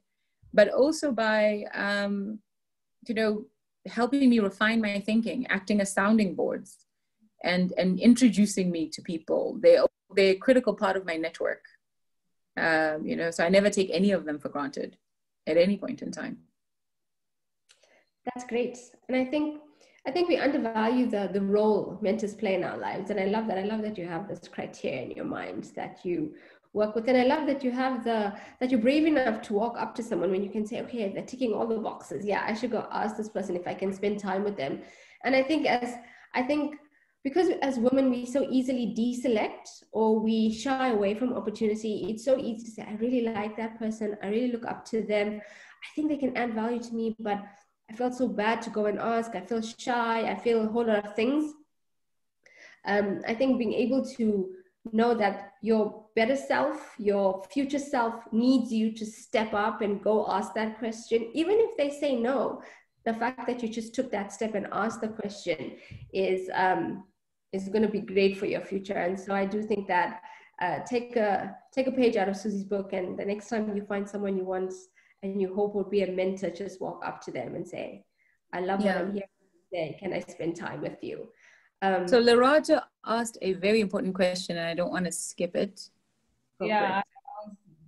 but also by, helping me refine my thinking, acting as sounding boards, and introducing me to people. They're a critical part of my network. So I never take any of them for granted at any point in time. That's great. And I think we undervalue the role mentors play in our lives. And I love that. I love that you have this criteria in your mind that you work with. And I love that you have that you're brave enough to walk up to someone when you can say, okay, they're ticking all the boxes. Yeah, I should go ask this person if I can spend time with them. And I think because as women, we so easily deselect or we shy away from opportunity. It's so easy to say, I really like that person. I really look up to them. I think they can add value to me, but I felt so bad to go and ask. I feel shy. I feel a whole lot of things. I think being able to know that your better self, your future self needs you to step up and go ask that question. Even if they say no, the fact that you just took that step and asked the question is going to be great for your future. And so I do think that take a page out of Suzie's book, and the next time you find someone you want and you hope would be a mentor, just walk up to them and say, I love what I'm here today. Can I spend time with you? So Laraja asked a very important question, and I don't want to skip it. I was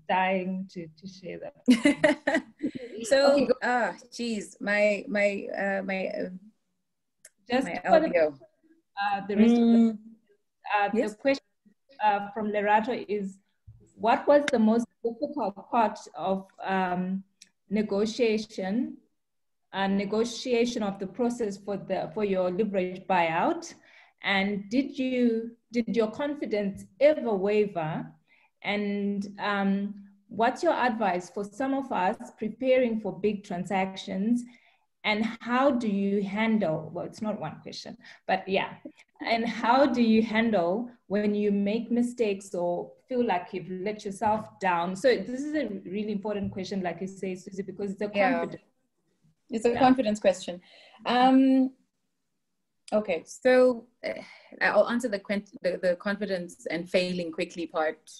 dying to share that. So, geez, my audio. The rest of the question from Lerato is, what was the most difficult part of negotiation of the process for your leverage buyout, and did your confidence ever waver? And what's your advice for some of us preparing for big transactions? And how do you handle, well, it's not one question, but and how do you handle when you make mistakes or feel like you've let yourself down? So this is a really important question, like you say, Suzie, because it's a confidence. It's a confidence question. Okay, so I'll answer the confidence and failing quickly part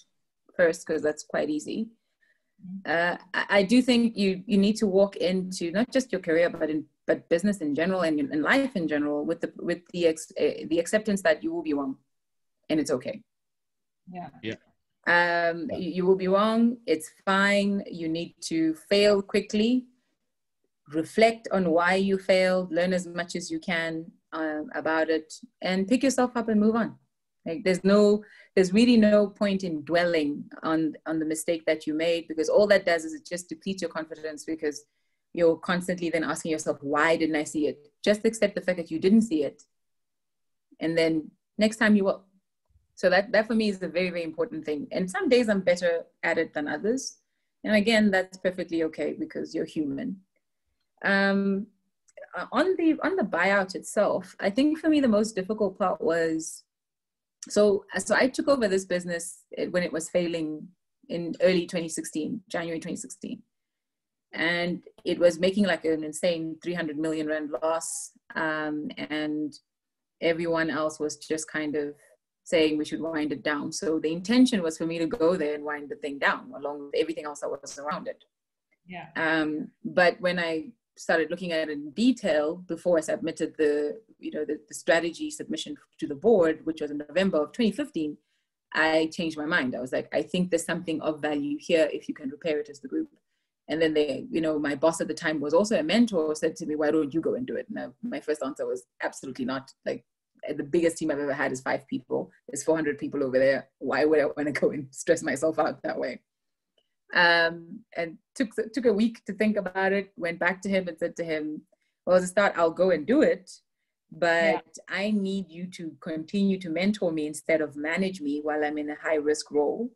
first, because that's quite easy. I do think you need to walk into not just your career, but business in general and in life in general with the acceptance that you will be wrong, and it's okay. You will be wrong. It's fine. You need to fail quickly. Reflect on why you failed. Learn as much as you can about it, and pick yourself up and move on. Like there's really no point in dwelling on the mistake that you made, because all that does is it just depletes your confidence, because you're constantly then asking yourself, why didn't I see it? Just accept the fact that you didn't see it, and then next time you will. So that for me is a very, very important thing. And some days I'm better at it than others, and again, that's perfectly okay, because you're human. On the buyout itself, I think for me the most difficult part was, so I took over this business when it was failing in early 2016, January 2016. And it was making like an insane 300 million rand loss. And everyone else was just kind of saying we should wind it down. So the intention was for me to go there and wind the thing down along with everything else that was around it. But when I started looking at it in detail before I submitted the strategy submission to the board, which was in November of 2015, I changed my mind. I was like, I think there's something of value here if you can repair it as the group. And then my boss at the time was also a mentor, said to me, why don't you go and do it? And my first answer was absolutely not. Like, the biggest team I've ever had is 5 people. There's 400 people over there. Why would I want to go and stress myself out that way? And took a week to think about it, went back to him and said to him, well, as a start, I'll go and do it, but I need you to continue to mentor me instead of manage me while I'm in a high risk role,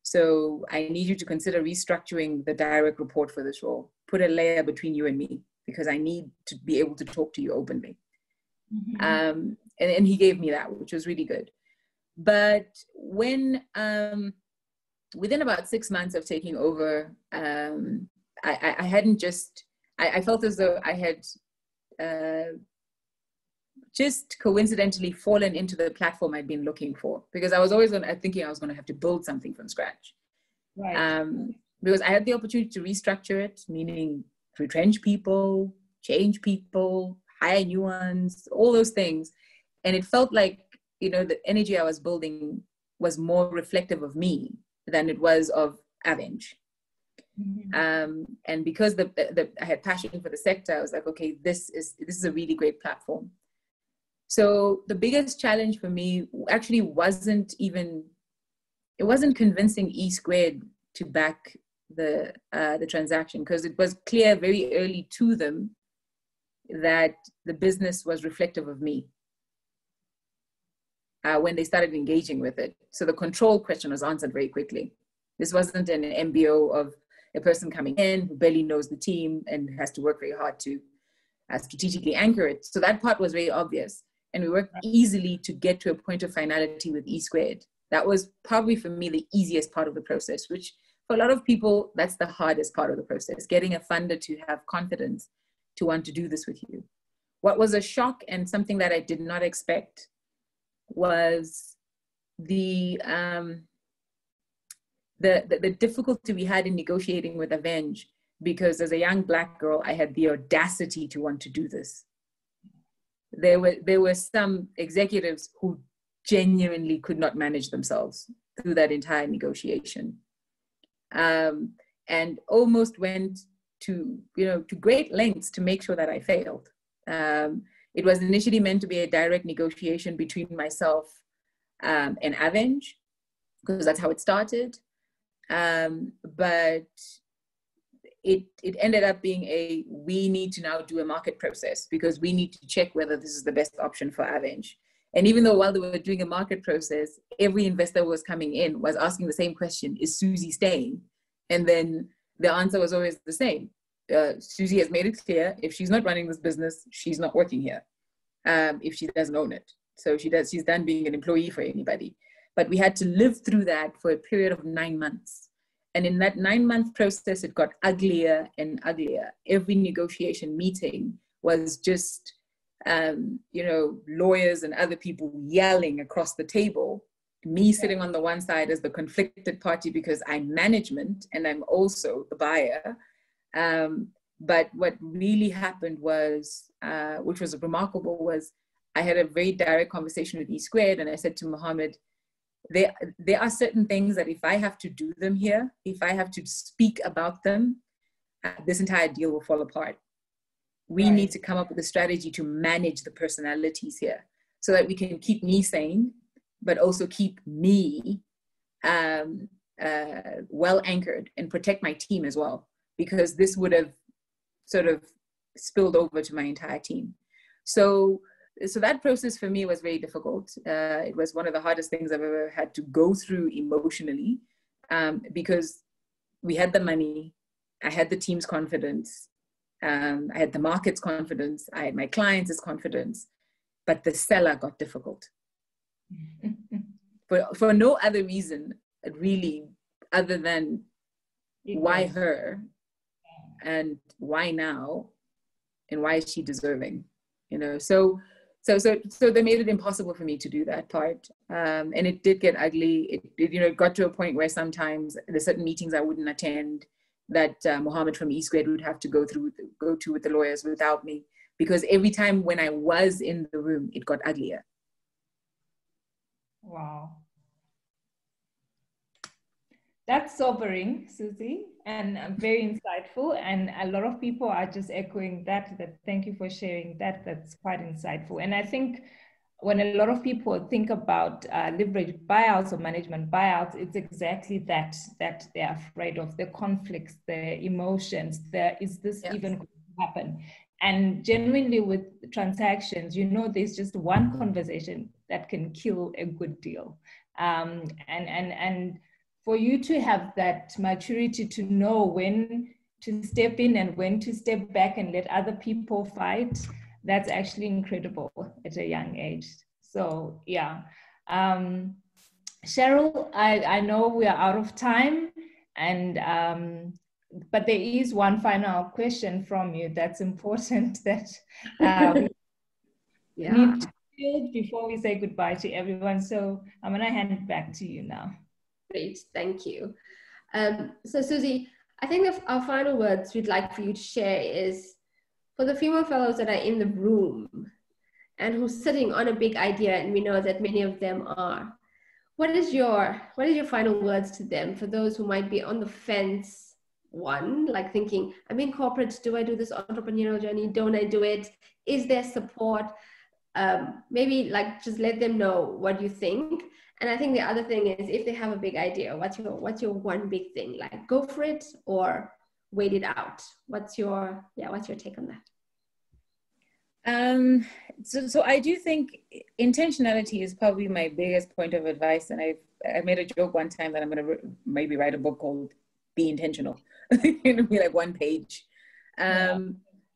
So I need you to consider restructuring the direct report for this role. Put a layer between you and me, because I need to be able to talk to you openly. And he gave me that, which was really good. But when, within about 6 months of taking over, I hadn't just, I felt as though I had just coincidentally fallen into the platform I'd been looking for, because I was always thinking I was going to have to build something from scratch. Right. Because I had the opportunity to restructure it, meaning retrench people, change people, hire new ones, all those things. And it felt like, you know, the energy I was building was more reflective of me than it was of Avenge. And because I had passion for the sector, I was like, okay, this is a really great platform. So the biggest challenge for me actually wasn't convincing E Squared to back the transaction, because it was clear very early to them that the business was reflective of me when they started engaging with it. So the control question was answered very quickly. This wasn't an MBO of a person coming in who barely knows the team and has to work very hard to strategically anchor it. So that part was very obvious. And we worked easily to get to a point of finality with E Squared. That was probably for me the easiest part of the process, which for a lot of people, that's the hardest part of the process, getting a funder to have confidence to want to do this with you. What was a shock and something that I did not expect was the difficulty we had in negotiating with Avenge, because as a young Black girl, I had the audacity to want to do this. There were some executives who genuinely could not manage themselves through that entire negotiation, and almost went to great lengths to make sure that I failed. It was initially meant to be a direct negotiation between myself and Avenge, because that's how it started. But it ended up being we need to now do a market process, because we need to check whether this is the best option for Avenge. And even though while they were doing a market process, every investor who was coming in was asking the same question: is Suzie staying? And then the answer was always the same. Suzie has made it clear, if she's not running this business, she's not working here, if she doesn't own it. So she's done being an employee for anybody. But we had to live through that for a period of 9 months. And in that 9-month process, it got uglier and uglier. Every negotiation meeting was just, lawyers and other people yelling across the table, me sitting on the one side as the conflicted party because I'm management and I'm also the buyer. But what really happened was, which was remarkable, was I had a very direct conversation with E Squared, and I said to Mohammed, there are certain things that if I have to do them here, if I have to speak about them, this entire deal will fall apart. We need to come up with a strategy to manage the personalities here so that we can keep me sane, but also keep me well anchored and protect my team as well, because this would have sort of spilled over to my entire team. So that process for me was very difficult. It was one of the hardest things I've ever had to go through emotionally, because we had the money, I had the team's confidence, I had the market's confidence, I had my clients' confidence, but the seller got difficult. For no other reason, really, other than why her, and why now, and why is she deserving, So they made it impossible for me to do that part. And it did get ugly. It got to a point where sometimes there's certain meetings I wouldn't attend that Mohammed from E Squared would have to go to with the lawyers without me, because every time when I was in the room, it got uglier. Wow. That's sobering, Suzie, and very insightful. And a lot of people are just echoing that thank you for sharing that. That's quite insightful. And I think when a lot of people think about leverage buyouts or management buyouts, it's exactly that they're afraid of, the conflicts, the emotions, is this even going to happen? And genuinely with transactions, there's just one conversation that can kill a good deal. And for you to have that maturity to know when to step in and when to step back and let other people fight, that's actually incredible at a young age. So yeah. Cheryl, I know we are out of time, and but there is one final question from you that's important that we need to field before we say goodbye to everyone. So I'm gonna hand it back to you now. Great, thank you. So Suzie, I think our final words we'd like for you to share is for the female fellows that are in the room and who's sitting on a big idea, and we know that many of them are. What is your final words to them, for those who might be on the fence? One, like thinking, I'm in corporate, do I do this entrepreneurial journey? Don't I do it? Is there support? Maybe like just let them know what you think. And I think the other thing is, if they have a big idea, what's your one big thing? Like, go for it or wait it out. What's your take on that? So I do think intentionality is probably my biggest point of advice. And I made a joke one time that I'm going to maybe write a book called Be Intentional. It'll be like one page.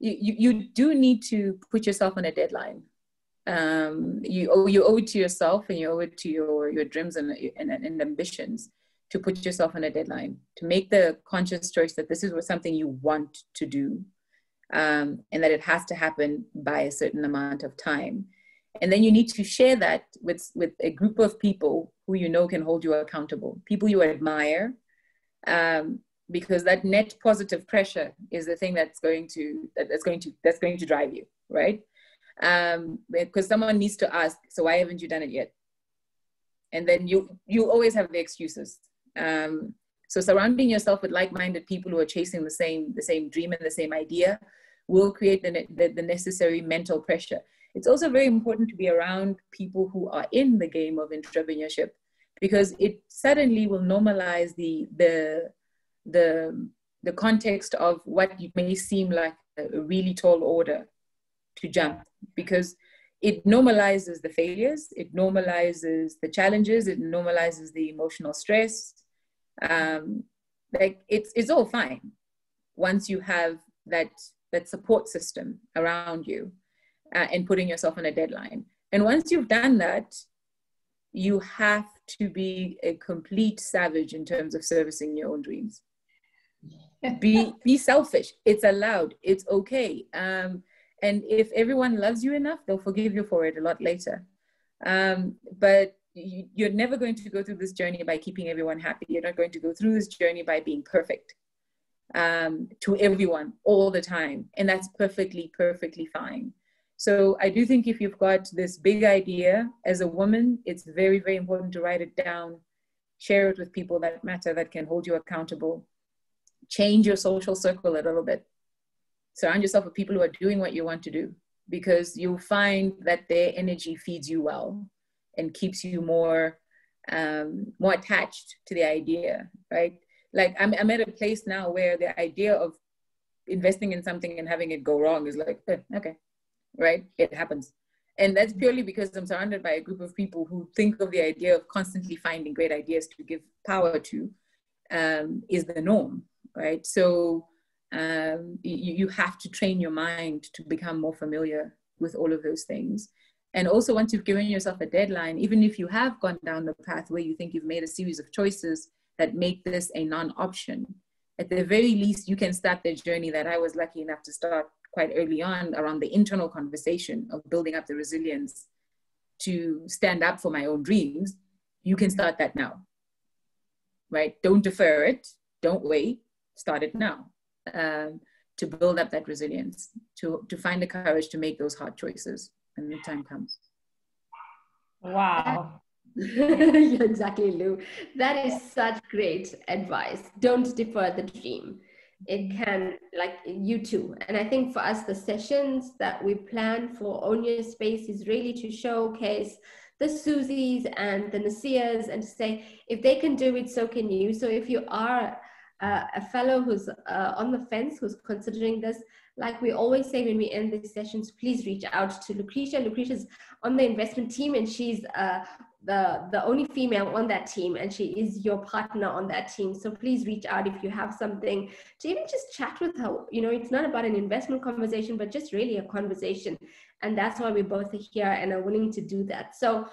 You do need to put yourself on a deadline. You owe it to yourself, and you owe it to your dreams and ambitions to put yourself on a deadline, to make the conscious choice that this is something you want to do. And that it has to happen by a certain amount of time. And then you need to share that with a group of people who you know can hold you accountable, people you admire, because that net positive pressure is the thing that's going to drive you, right? Because someone needs to ask, so why haven't you done it yet? And then you always have the excuses. So surrounding yourself with like-minded people who are chasing the same dream and the same idea will create the necessary mental pressure. It's also very important to be around people who are in the game of entrepreneurship, because it suddenly will normalize the context of what may seem like a really tall order to jump, because it normalizes the failures, it normalizes the challenges, it normalizes the emotional stress. Like it's all fine once you have that support system around you, and putting yourself on a deadline. And once you've done that, you have to be a complete savage in terms of servicing your own dreams. Be selfish. It's allowed. It's okay. And if everyone loves you enough, they'll forgive you for it a lot later. But you're never going to go through this journey by keeping everyone happy. You're not going to go through this journey by being perfect to everyone all the time. And that's perfectly fine. So I do think if you've got this big idea as a woman, it's very, very important to write it down, share it with people that matter, that can hold you accountable. Change your social circle a little bit. Surround yourself with people who are doing what you want to do, because you'll find that their energy feeds you well and keeps you more attached to the idea, right? Like I'm at a place now where the idea of investing in something and having it go wrong is like, okay, right? It happens. And that's purely because I'm surrounded by a group of people who think of the idea of constantly finding great ideas to give power to is the norm, right? So you have to train your mind to become more familiar with all of those things. And also, once you've given yourself a deadline, even if you have gone down the path where you think you've made a series of choices that make this a non-option, at the very least, you can start the journey that I was lucky enough to start quite early on around the internal conversation of building up the resilience to stand up for my own dreams. You can start that now, right? Don't defer it. Don't wait. Start it now. To build up that resilience, to find the courage to make those hard choices when the time comes. Wow. Exactly, Lou. That is such great advice. Don't defer the dream. It can, like you too. And I think for us, the sessions that we plan for Own Your Space is really to showcase the Suzies and the Nasias, and to say, if they can do it, so can you. So if you are a fellow who's on the fence, who's considering this, like we always say when we end these sessions, please reach out to Lucretia. Lucretia's on the investment team, and she's the only female on that team, and she is your partner on that team. So please reach out if you have something to even just chat with her. You know, it's not about an investment conversation, but just really a conversation. And that's why we both are here and are willing to do that. So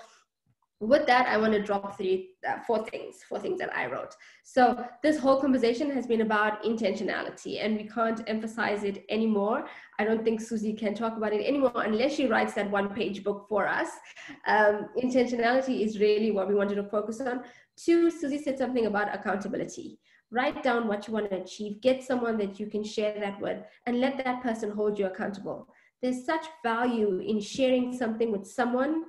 with that, I want to drop four things that I wrote. So this whole conversation has been about intentionality, and we can't emphasize it anymore. I don't think Suzie can talk about it anymore unless she writes that one-page book for us. Intentionality is really what we wanted to focus on. 2, Suzie said something about accountability. Write down what you want to achieve, get someone that you can share that with, and let that person hold you accountable. There's such value in sharing something with someone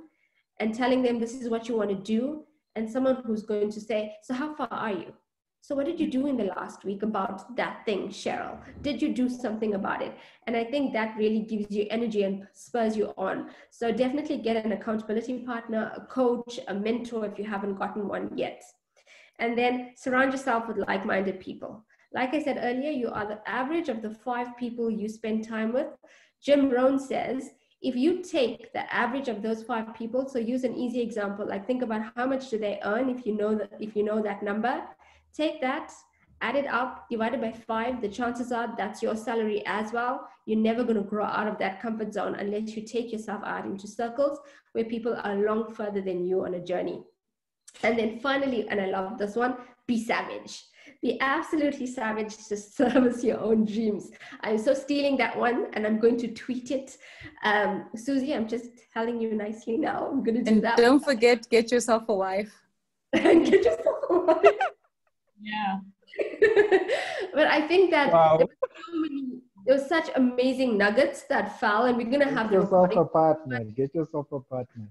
and telling them this is what you want to do, and someone who's going to say, so how far are you? So what did you do in the last week about that thing, Cheryl? Did you do something about it? And I think that really gives you energy and spurs you on. So definitely get an accountability partner, a coach, a mentor if you haven't gotten one yet. And then surround yourself with like-minded people. Like I said earlier, you are the average of the 5 people you spend time with. Jim Rohn says, if you take the average of those 5 people, so use an easy example, like think about how much do they earn if you know that number, take that, add it up, divide it by 5, the chances are that's your salary as well. You're never going to grow out of that comfort zone unless you take yourself out into circles where people are long further than you on a journey. And then finally, and I love this one, be savage. Be absolutely savage to service your own dreams. I'm so stealing that one, and I'm going to tweet it. Suzie, I'm just telling you nicely now. I'm going to do that. Don't forget, get yourself a wife. And get yourself a wife. Yeah. But I think that Wow. There was such amazing nuggets that fell, and we're going to have Get the yourself recording. a partner. Get yourself a partner.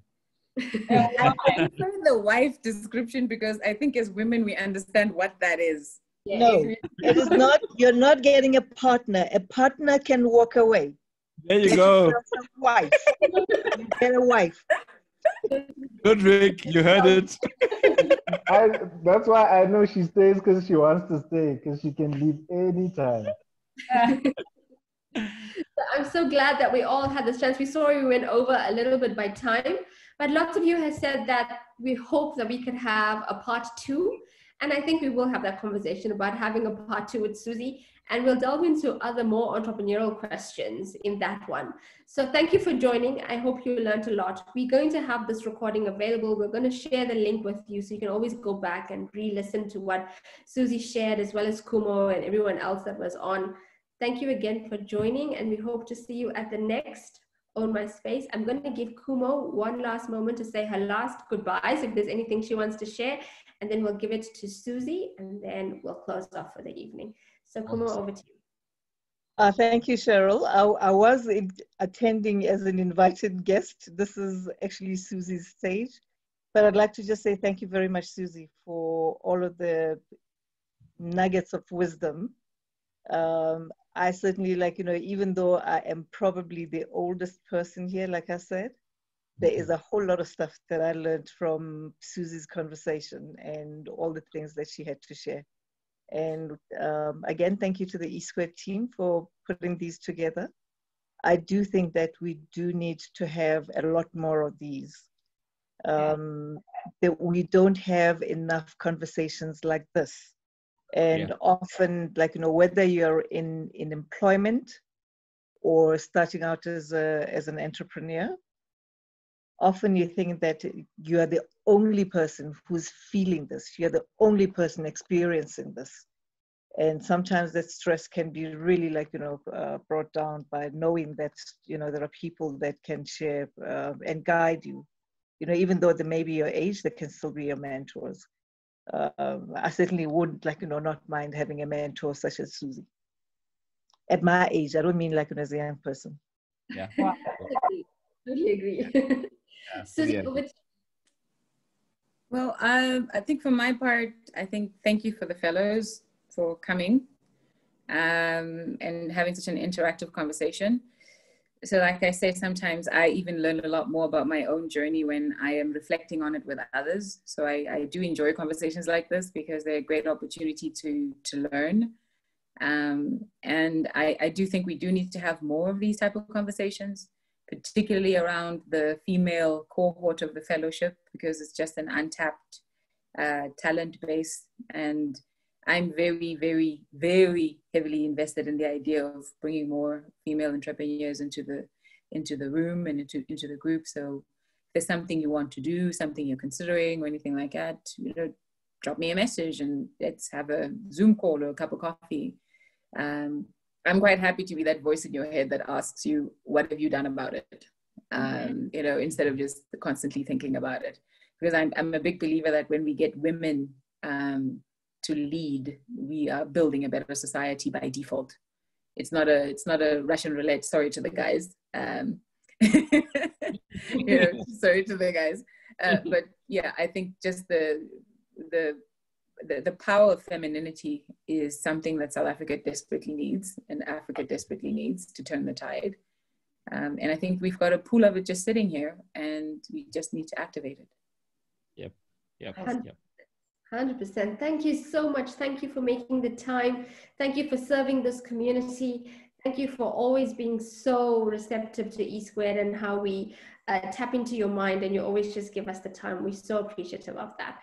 I prefer the wife description because I think as women we understand what that is. Yeah, No, exactly. it is not. You're not getting a partner. A partner can walk away. There you Get go. yourself a wife. Get a wife. Good, Rick. You heard it. That's why I know she stays, because she wants to stay, because she can leave anytime. I'm so glad that we all had this chance. We saw we went over a little bit by time, but lots of you have said that we hope that we could have a part 2. And I think we will have that conversation about having a part 2 with Suzie, and we'll delve into other more entrepreneurial questions in that one. So thank you for joining. I hope you learned a lot. We're going to have this recording available. We're going to share the link with you so you can always go back and re-listen to what Suzie shared, as well as Kumo and everyone else that was on. Thank you again for joining, and we hope to see you at the next Own My Space. I'm going to give Kumo one last moment to say her last goodbyes, if there's anything she wants to share, and then we'll give it to Suzie, and then we'll close off for the evening. So Kumo, over to you. Thank you, Cheryl. I was attending as an invited guest. This is actually Suzie's stage, but I'd like to just say thank you very much, Suzie, for all of the nuggets of wisdom. I certainly, even though I am probably the oldest person here, like I said, there is a whole lot of stuff that I learned from Suzie's conversation and all the things that she had to share. And again, thank you to the eSquared team for putting these together. I do think that we do need to have a lot more of these. That we don't have enough conversations like this. And often, whether you're in employment or starting out as an entrepreneur, often you think that you are the only person who's feeling this. You're the only person experiencing this. And sometimes that stress can be really brought down by knowing that, there are people that can share and guide you. Even though they may be your age, they can still be your mentors. I certainly would not mind having a mentor such as Suzie. At my age, I don't mean as a young person. Yeah. Wow. Totally agree. Suzie, over to you. Well, I think for my part, thank you for the fellows for coming and having such an interactive conversation. so like I say, sometimes I even learn a lot more about my own journey when I am reflecting on it with others. So I do enjoy conversations like this because they're a great opportunity to learn. And I do think we do need to have more of these type of conversations, particularly around the female cohort of the fellowship, because it's just an untapped talent base. And I'm very, very, very heavily invested in the idea of bringing more female entrepreneurs into the room and into the group. So if there's something you want to do, something you're considering or anything like that, drop me a message and let's have a Zoom call or a cup of coffee. I'm quite happy to be that voice in your head that asks you, what have you done about it? Instead of just constantly thinking about it. Because I'm a big believer that when we get women to lead, we are building a better society by default. It's not a Russian roulette. Sorry to the guys. Sorry to the guys. But yeah, I think just the power of femininity is something that South Africa desperately needs, and Africa desperately needs to turn the tide. And I think we've got a pool of it just sitting here, and we just need to activate it. Yep. 100%. Thank you so much. Thank you for making the time. Thank you for serving this community. Thank you for always being so receptive to E-Squared and how we tap into your mind, and you always just give us the time. We're so appreciative of that.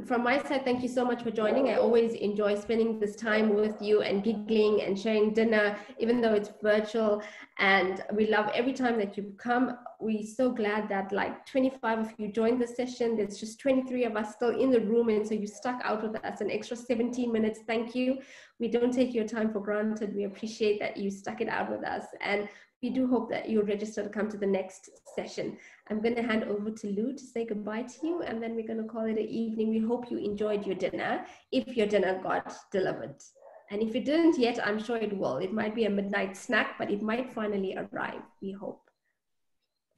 From my side, thank you so much for joining. I always enjoy spending this time with you and giggling and sharing dinner, even though it's virtual. And we love every time that you come. We're so glad that like 25 of you joined the session. There's just 23 of us still in the room. And so you stuck out with us an extra 17 minutes. Thank you. We don't take your time for granted. We appreciate that you stuck it out with us. And we do hope that you'll register to come to the next session. I'm going to hand over to Lou to say goodbye to you, and then we're going to call it an evening. We hope you enjoyed your dinner, if your dinner got delivered. And if it didn't yet, I'm sure it will. It might be a midnight snack, but it might finally arrive, we hope.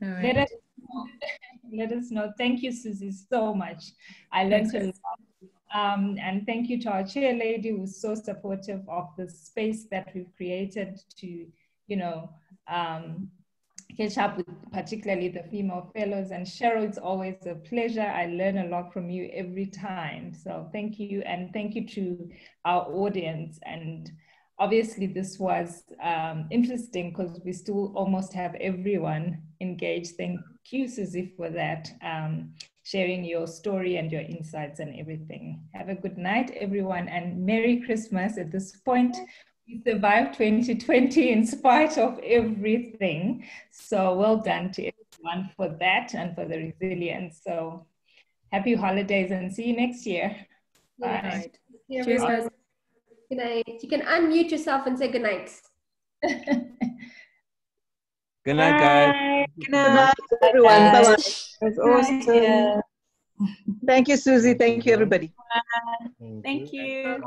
All right. Let us know. Thank you, Suzie, so much. I learned a lot. And thank you to our chair lady, who's so supportive of the space that we've created to, catch up with particularly the female fellows. And Cheryl, it's always a pleasure. I learn a lot from you every time. So thank you. And thank you to our audience. And obviously this was interesting because we still almost have everyone engaged. Thank you, Suzie, for that. Sharing your story and your insights and everything. Have a good night, everyone, and Merry Christmas at this point. We survived 2020 in spite of everything. So well done to everyone for that and for the resilience. So happy holidays and see you next year. Bye. Right. Cheers, guys. Good night. You can unmute yourself and say good night. Good night, guys. Good night, everyone. Bye-bye. That's awesome. Thank you, Suzie. Thank you, everybody. Thank you.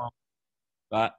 Bye.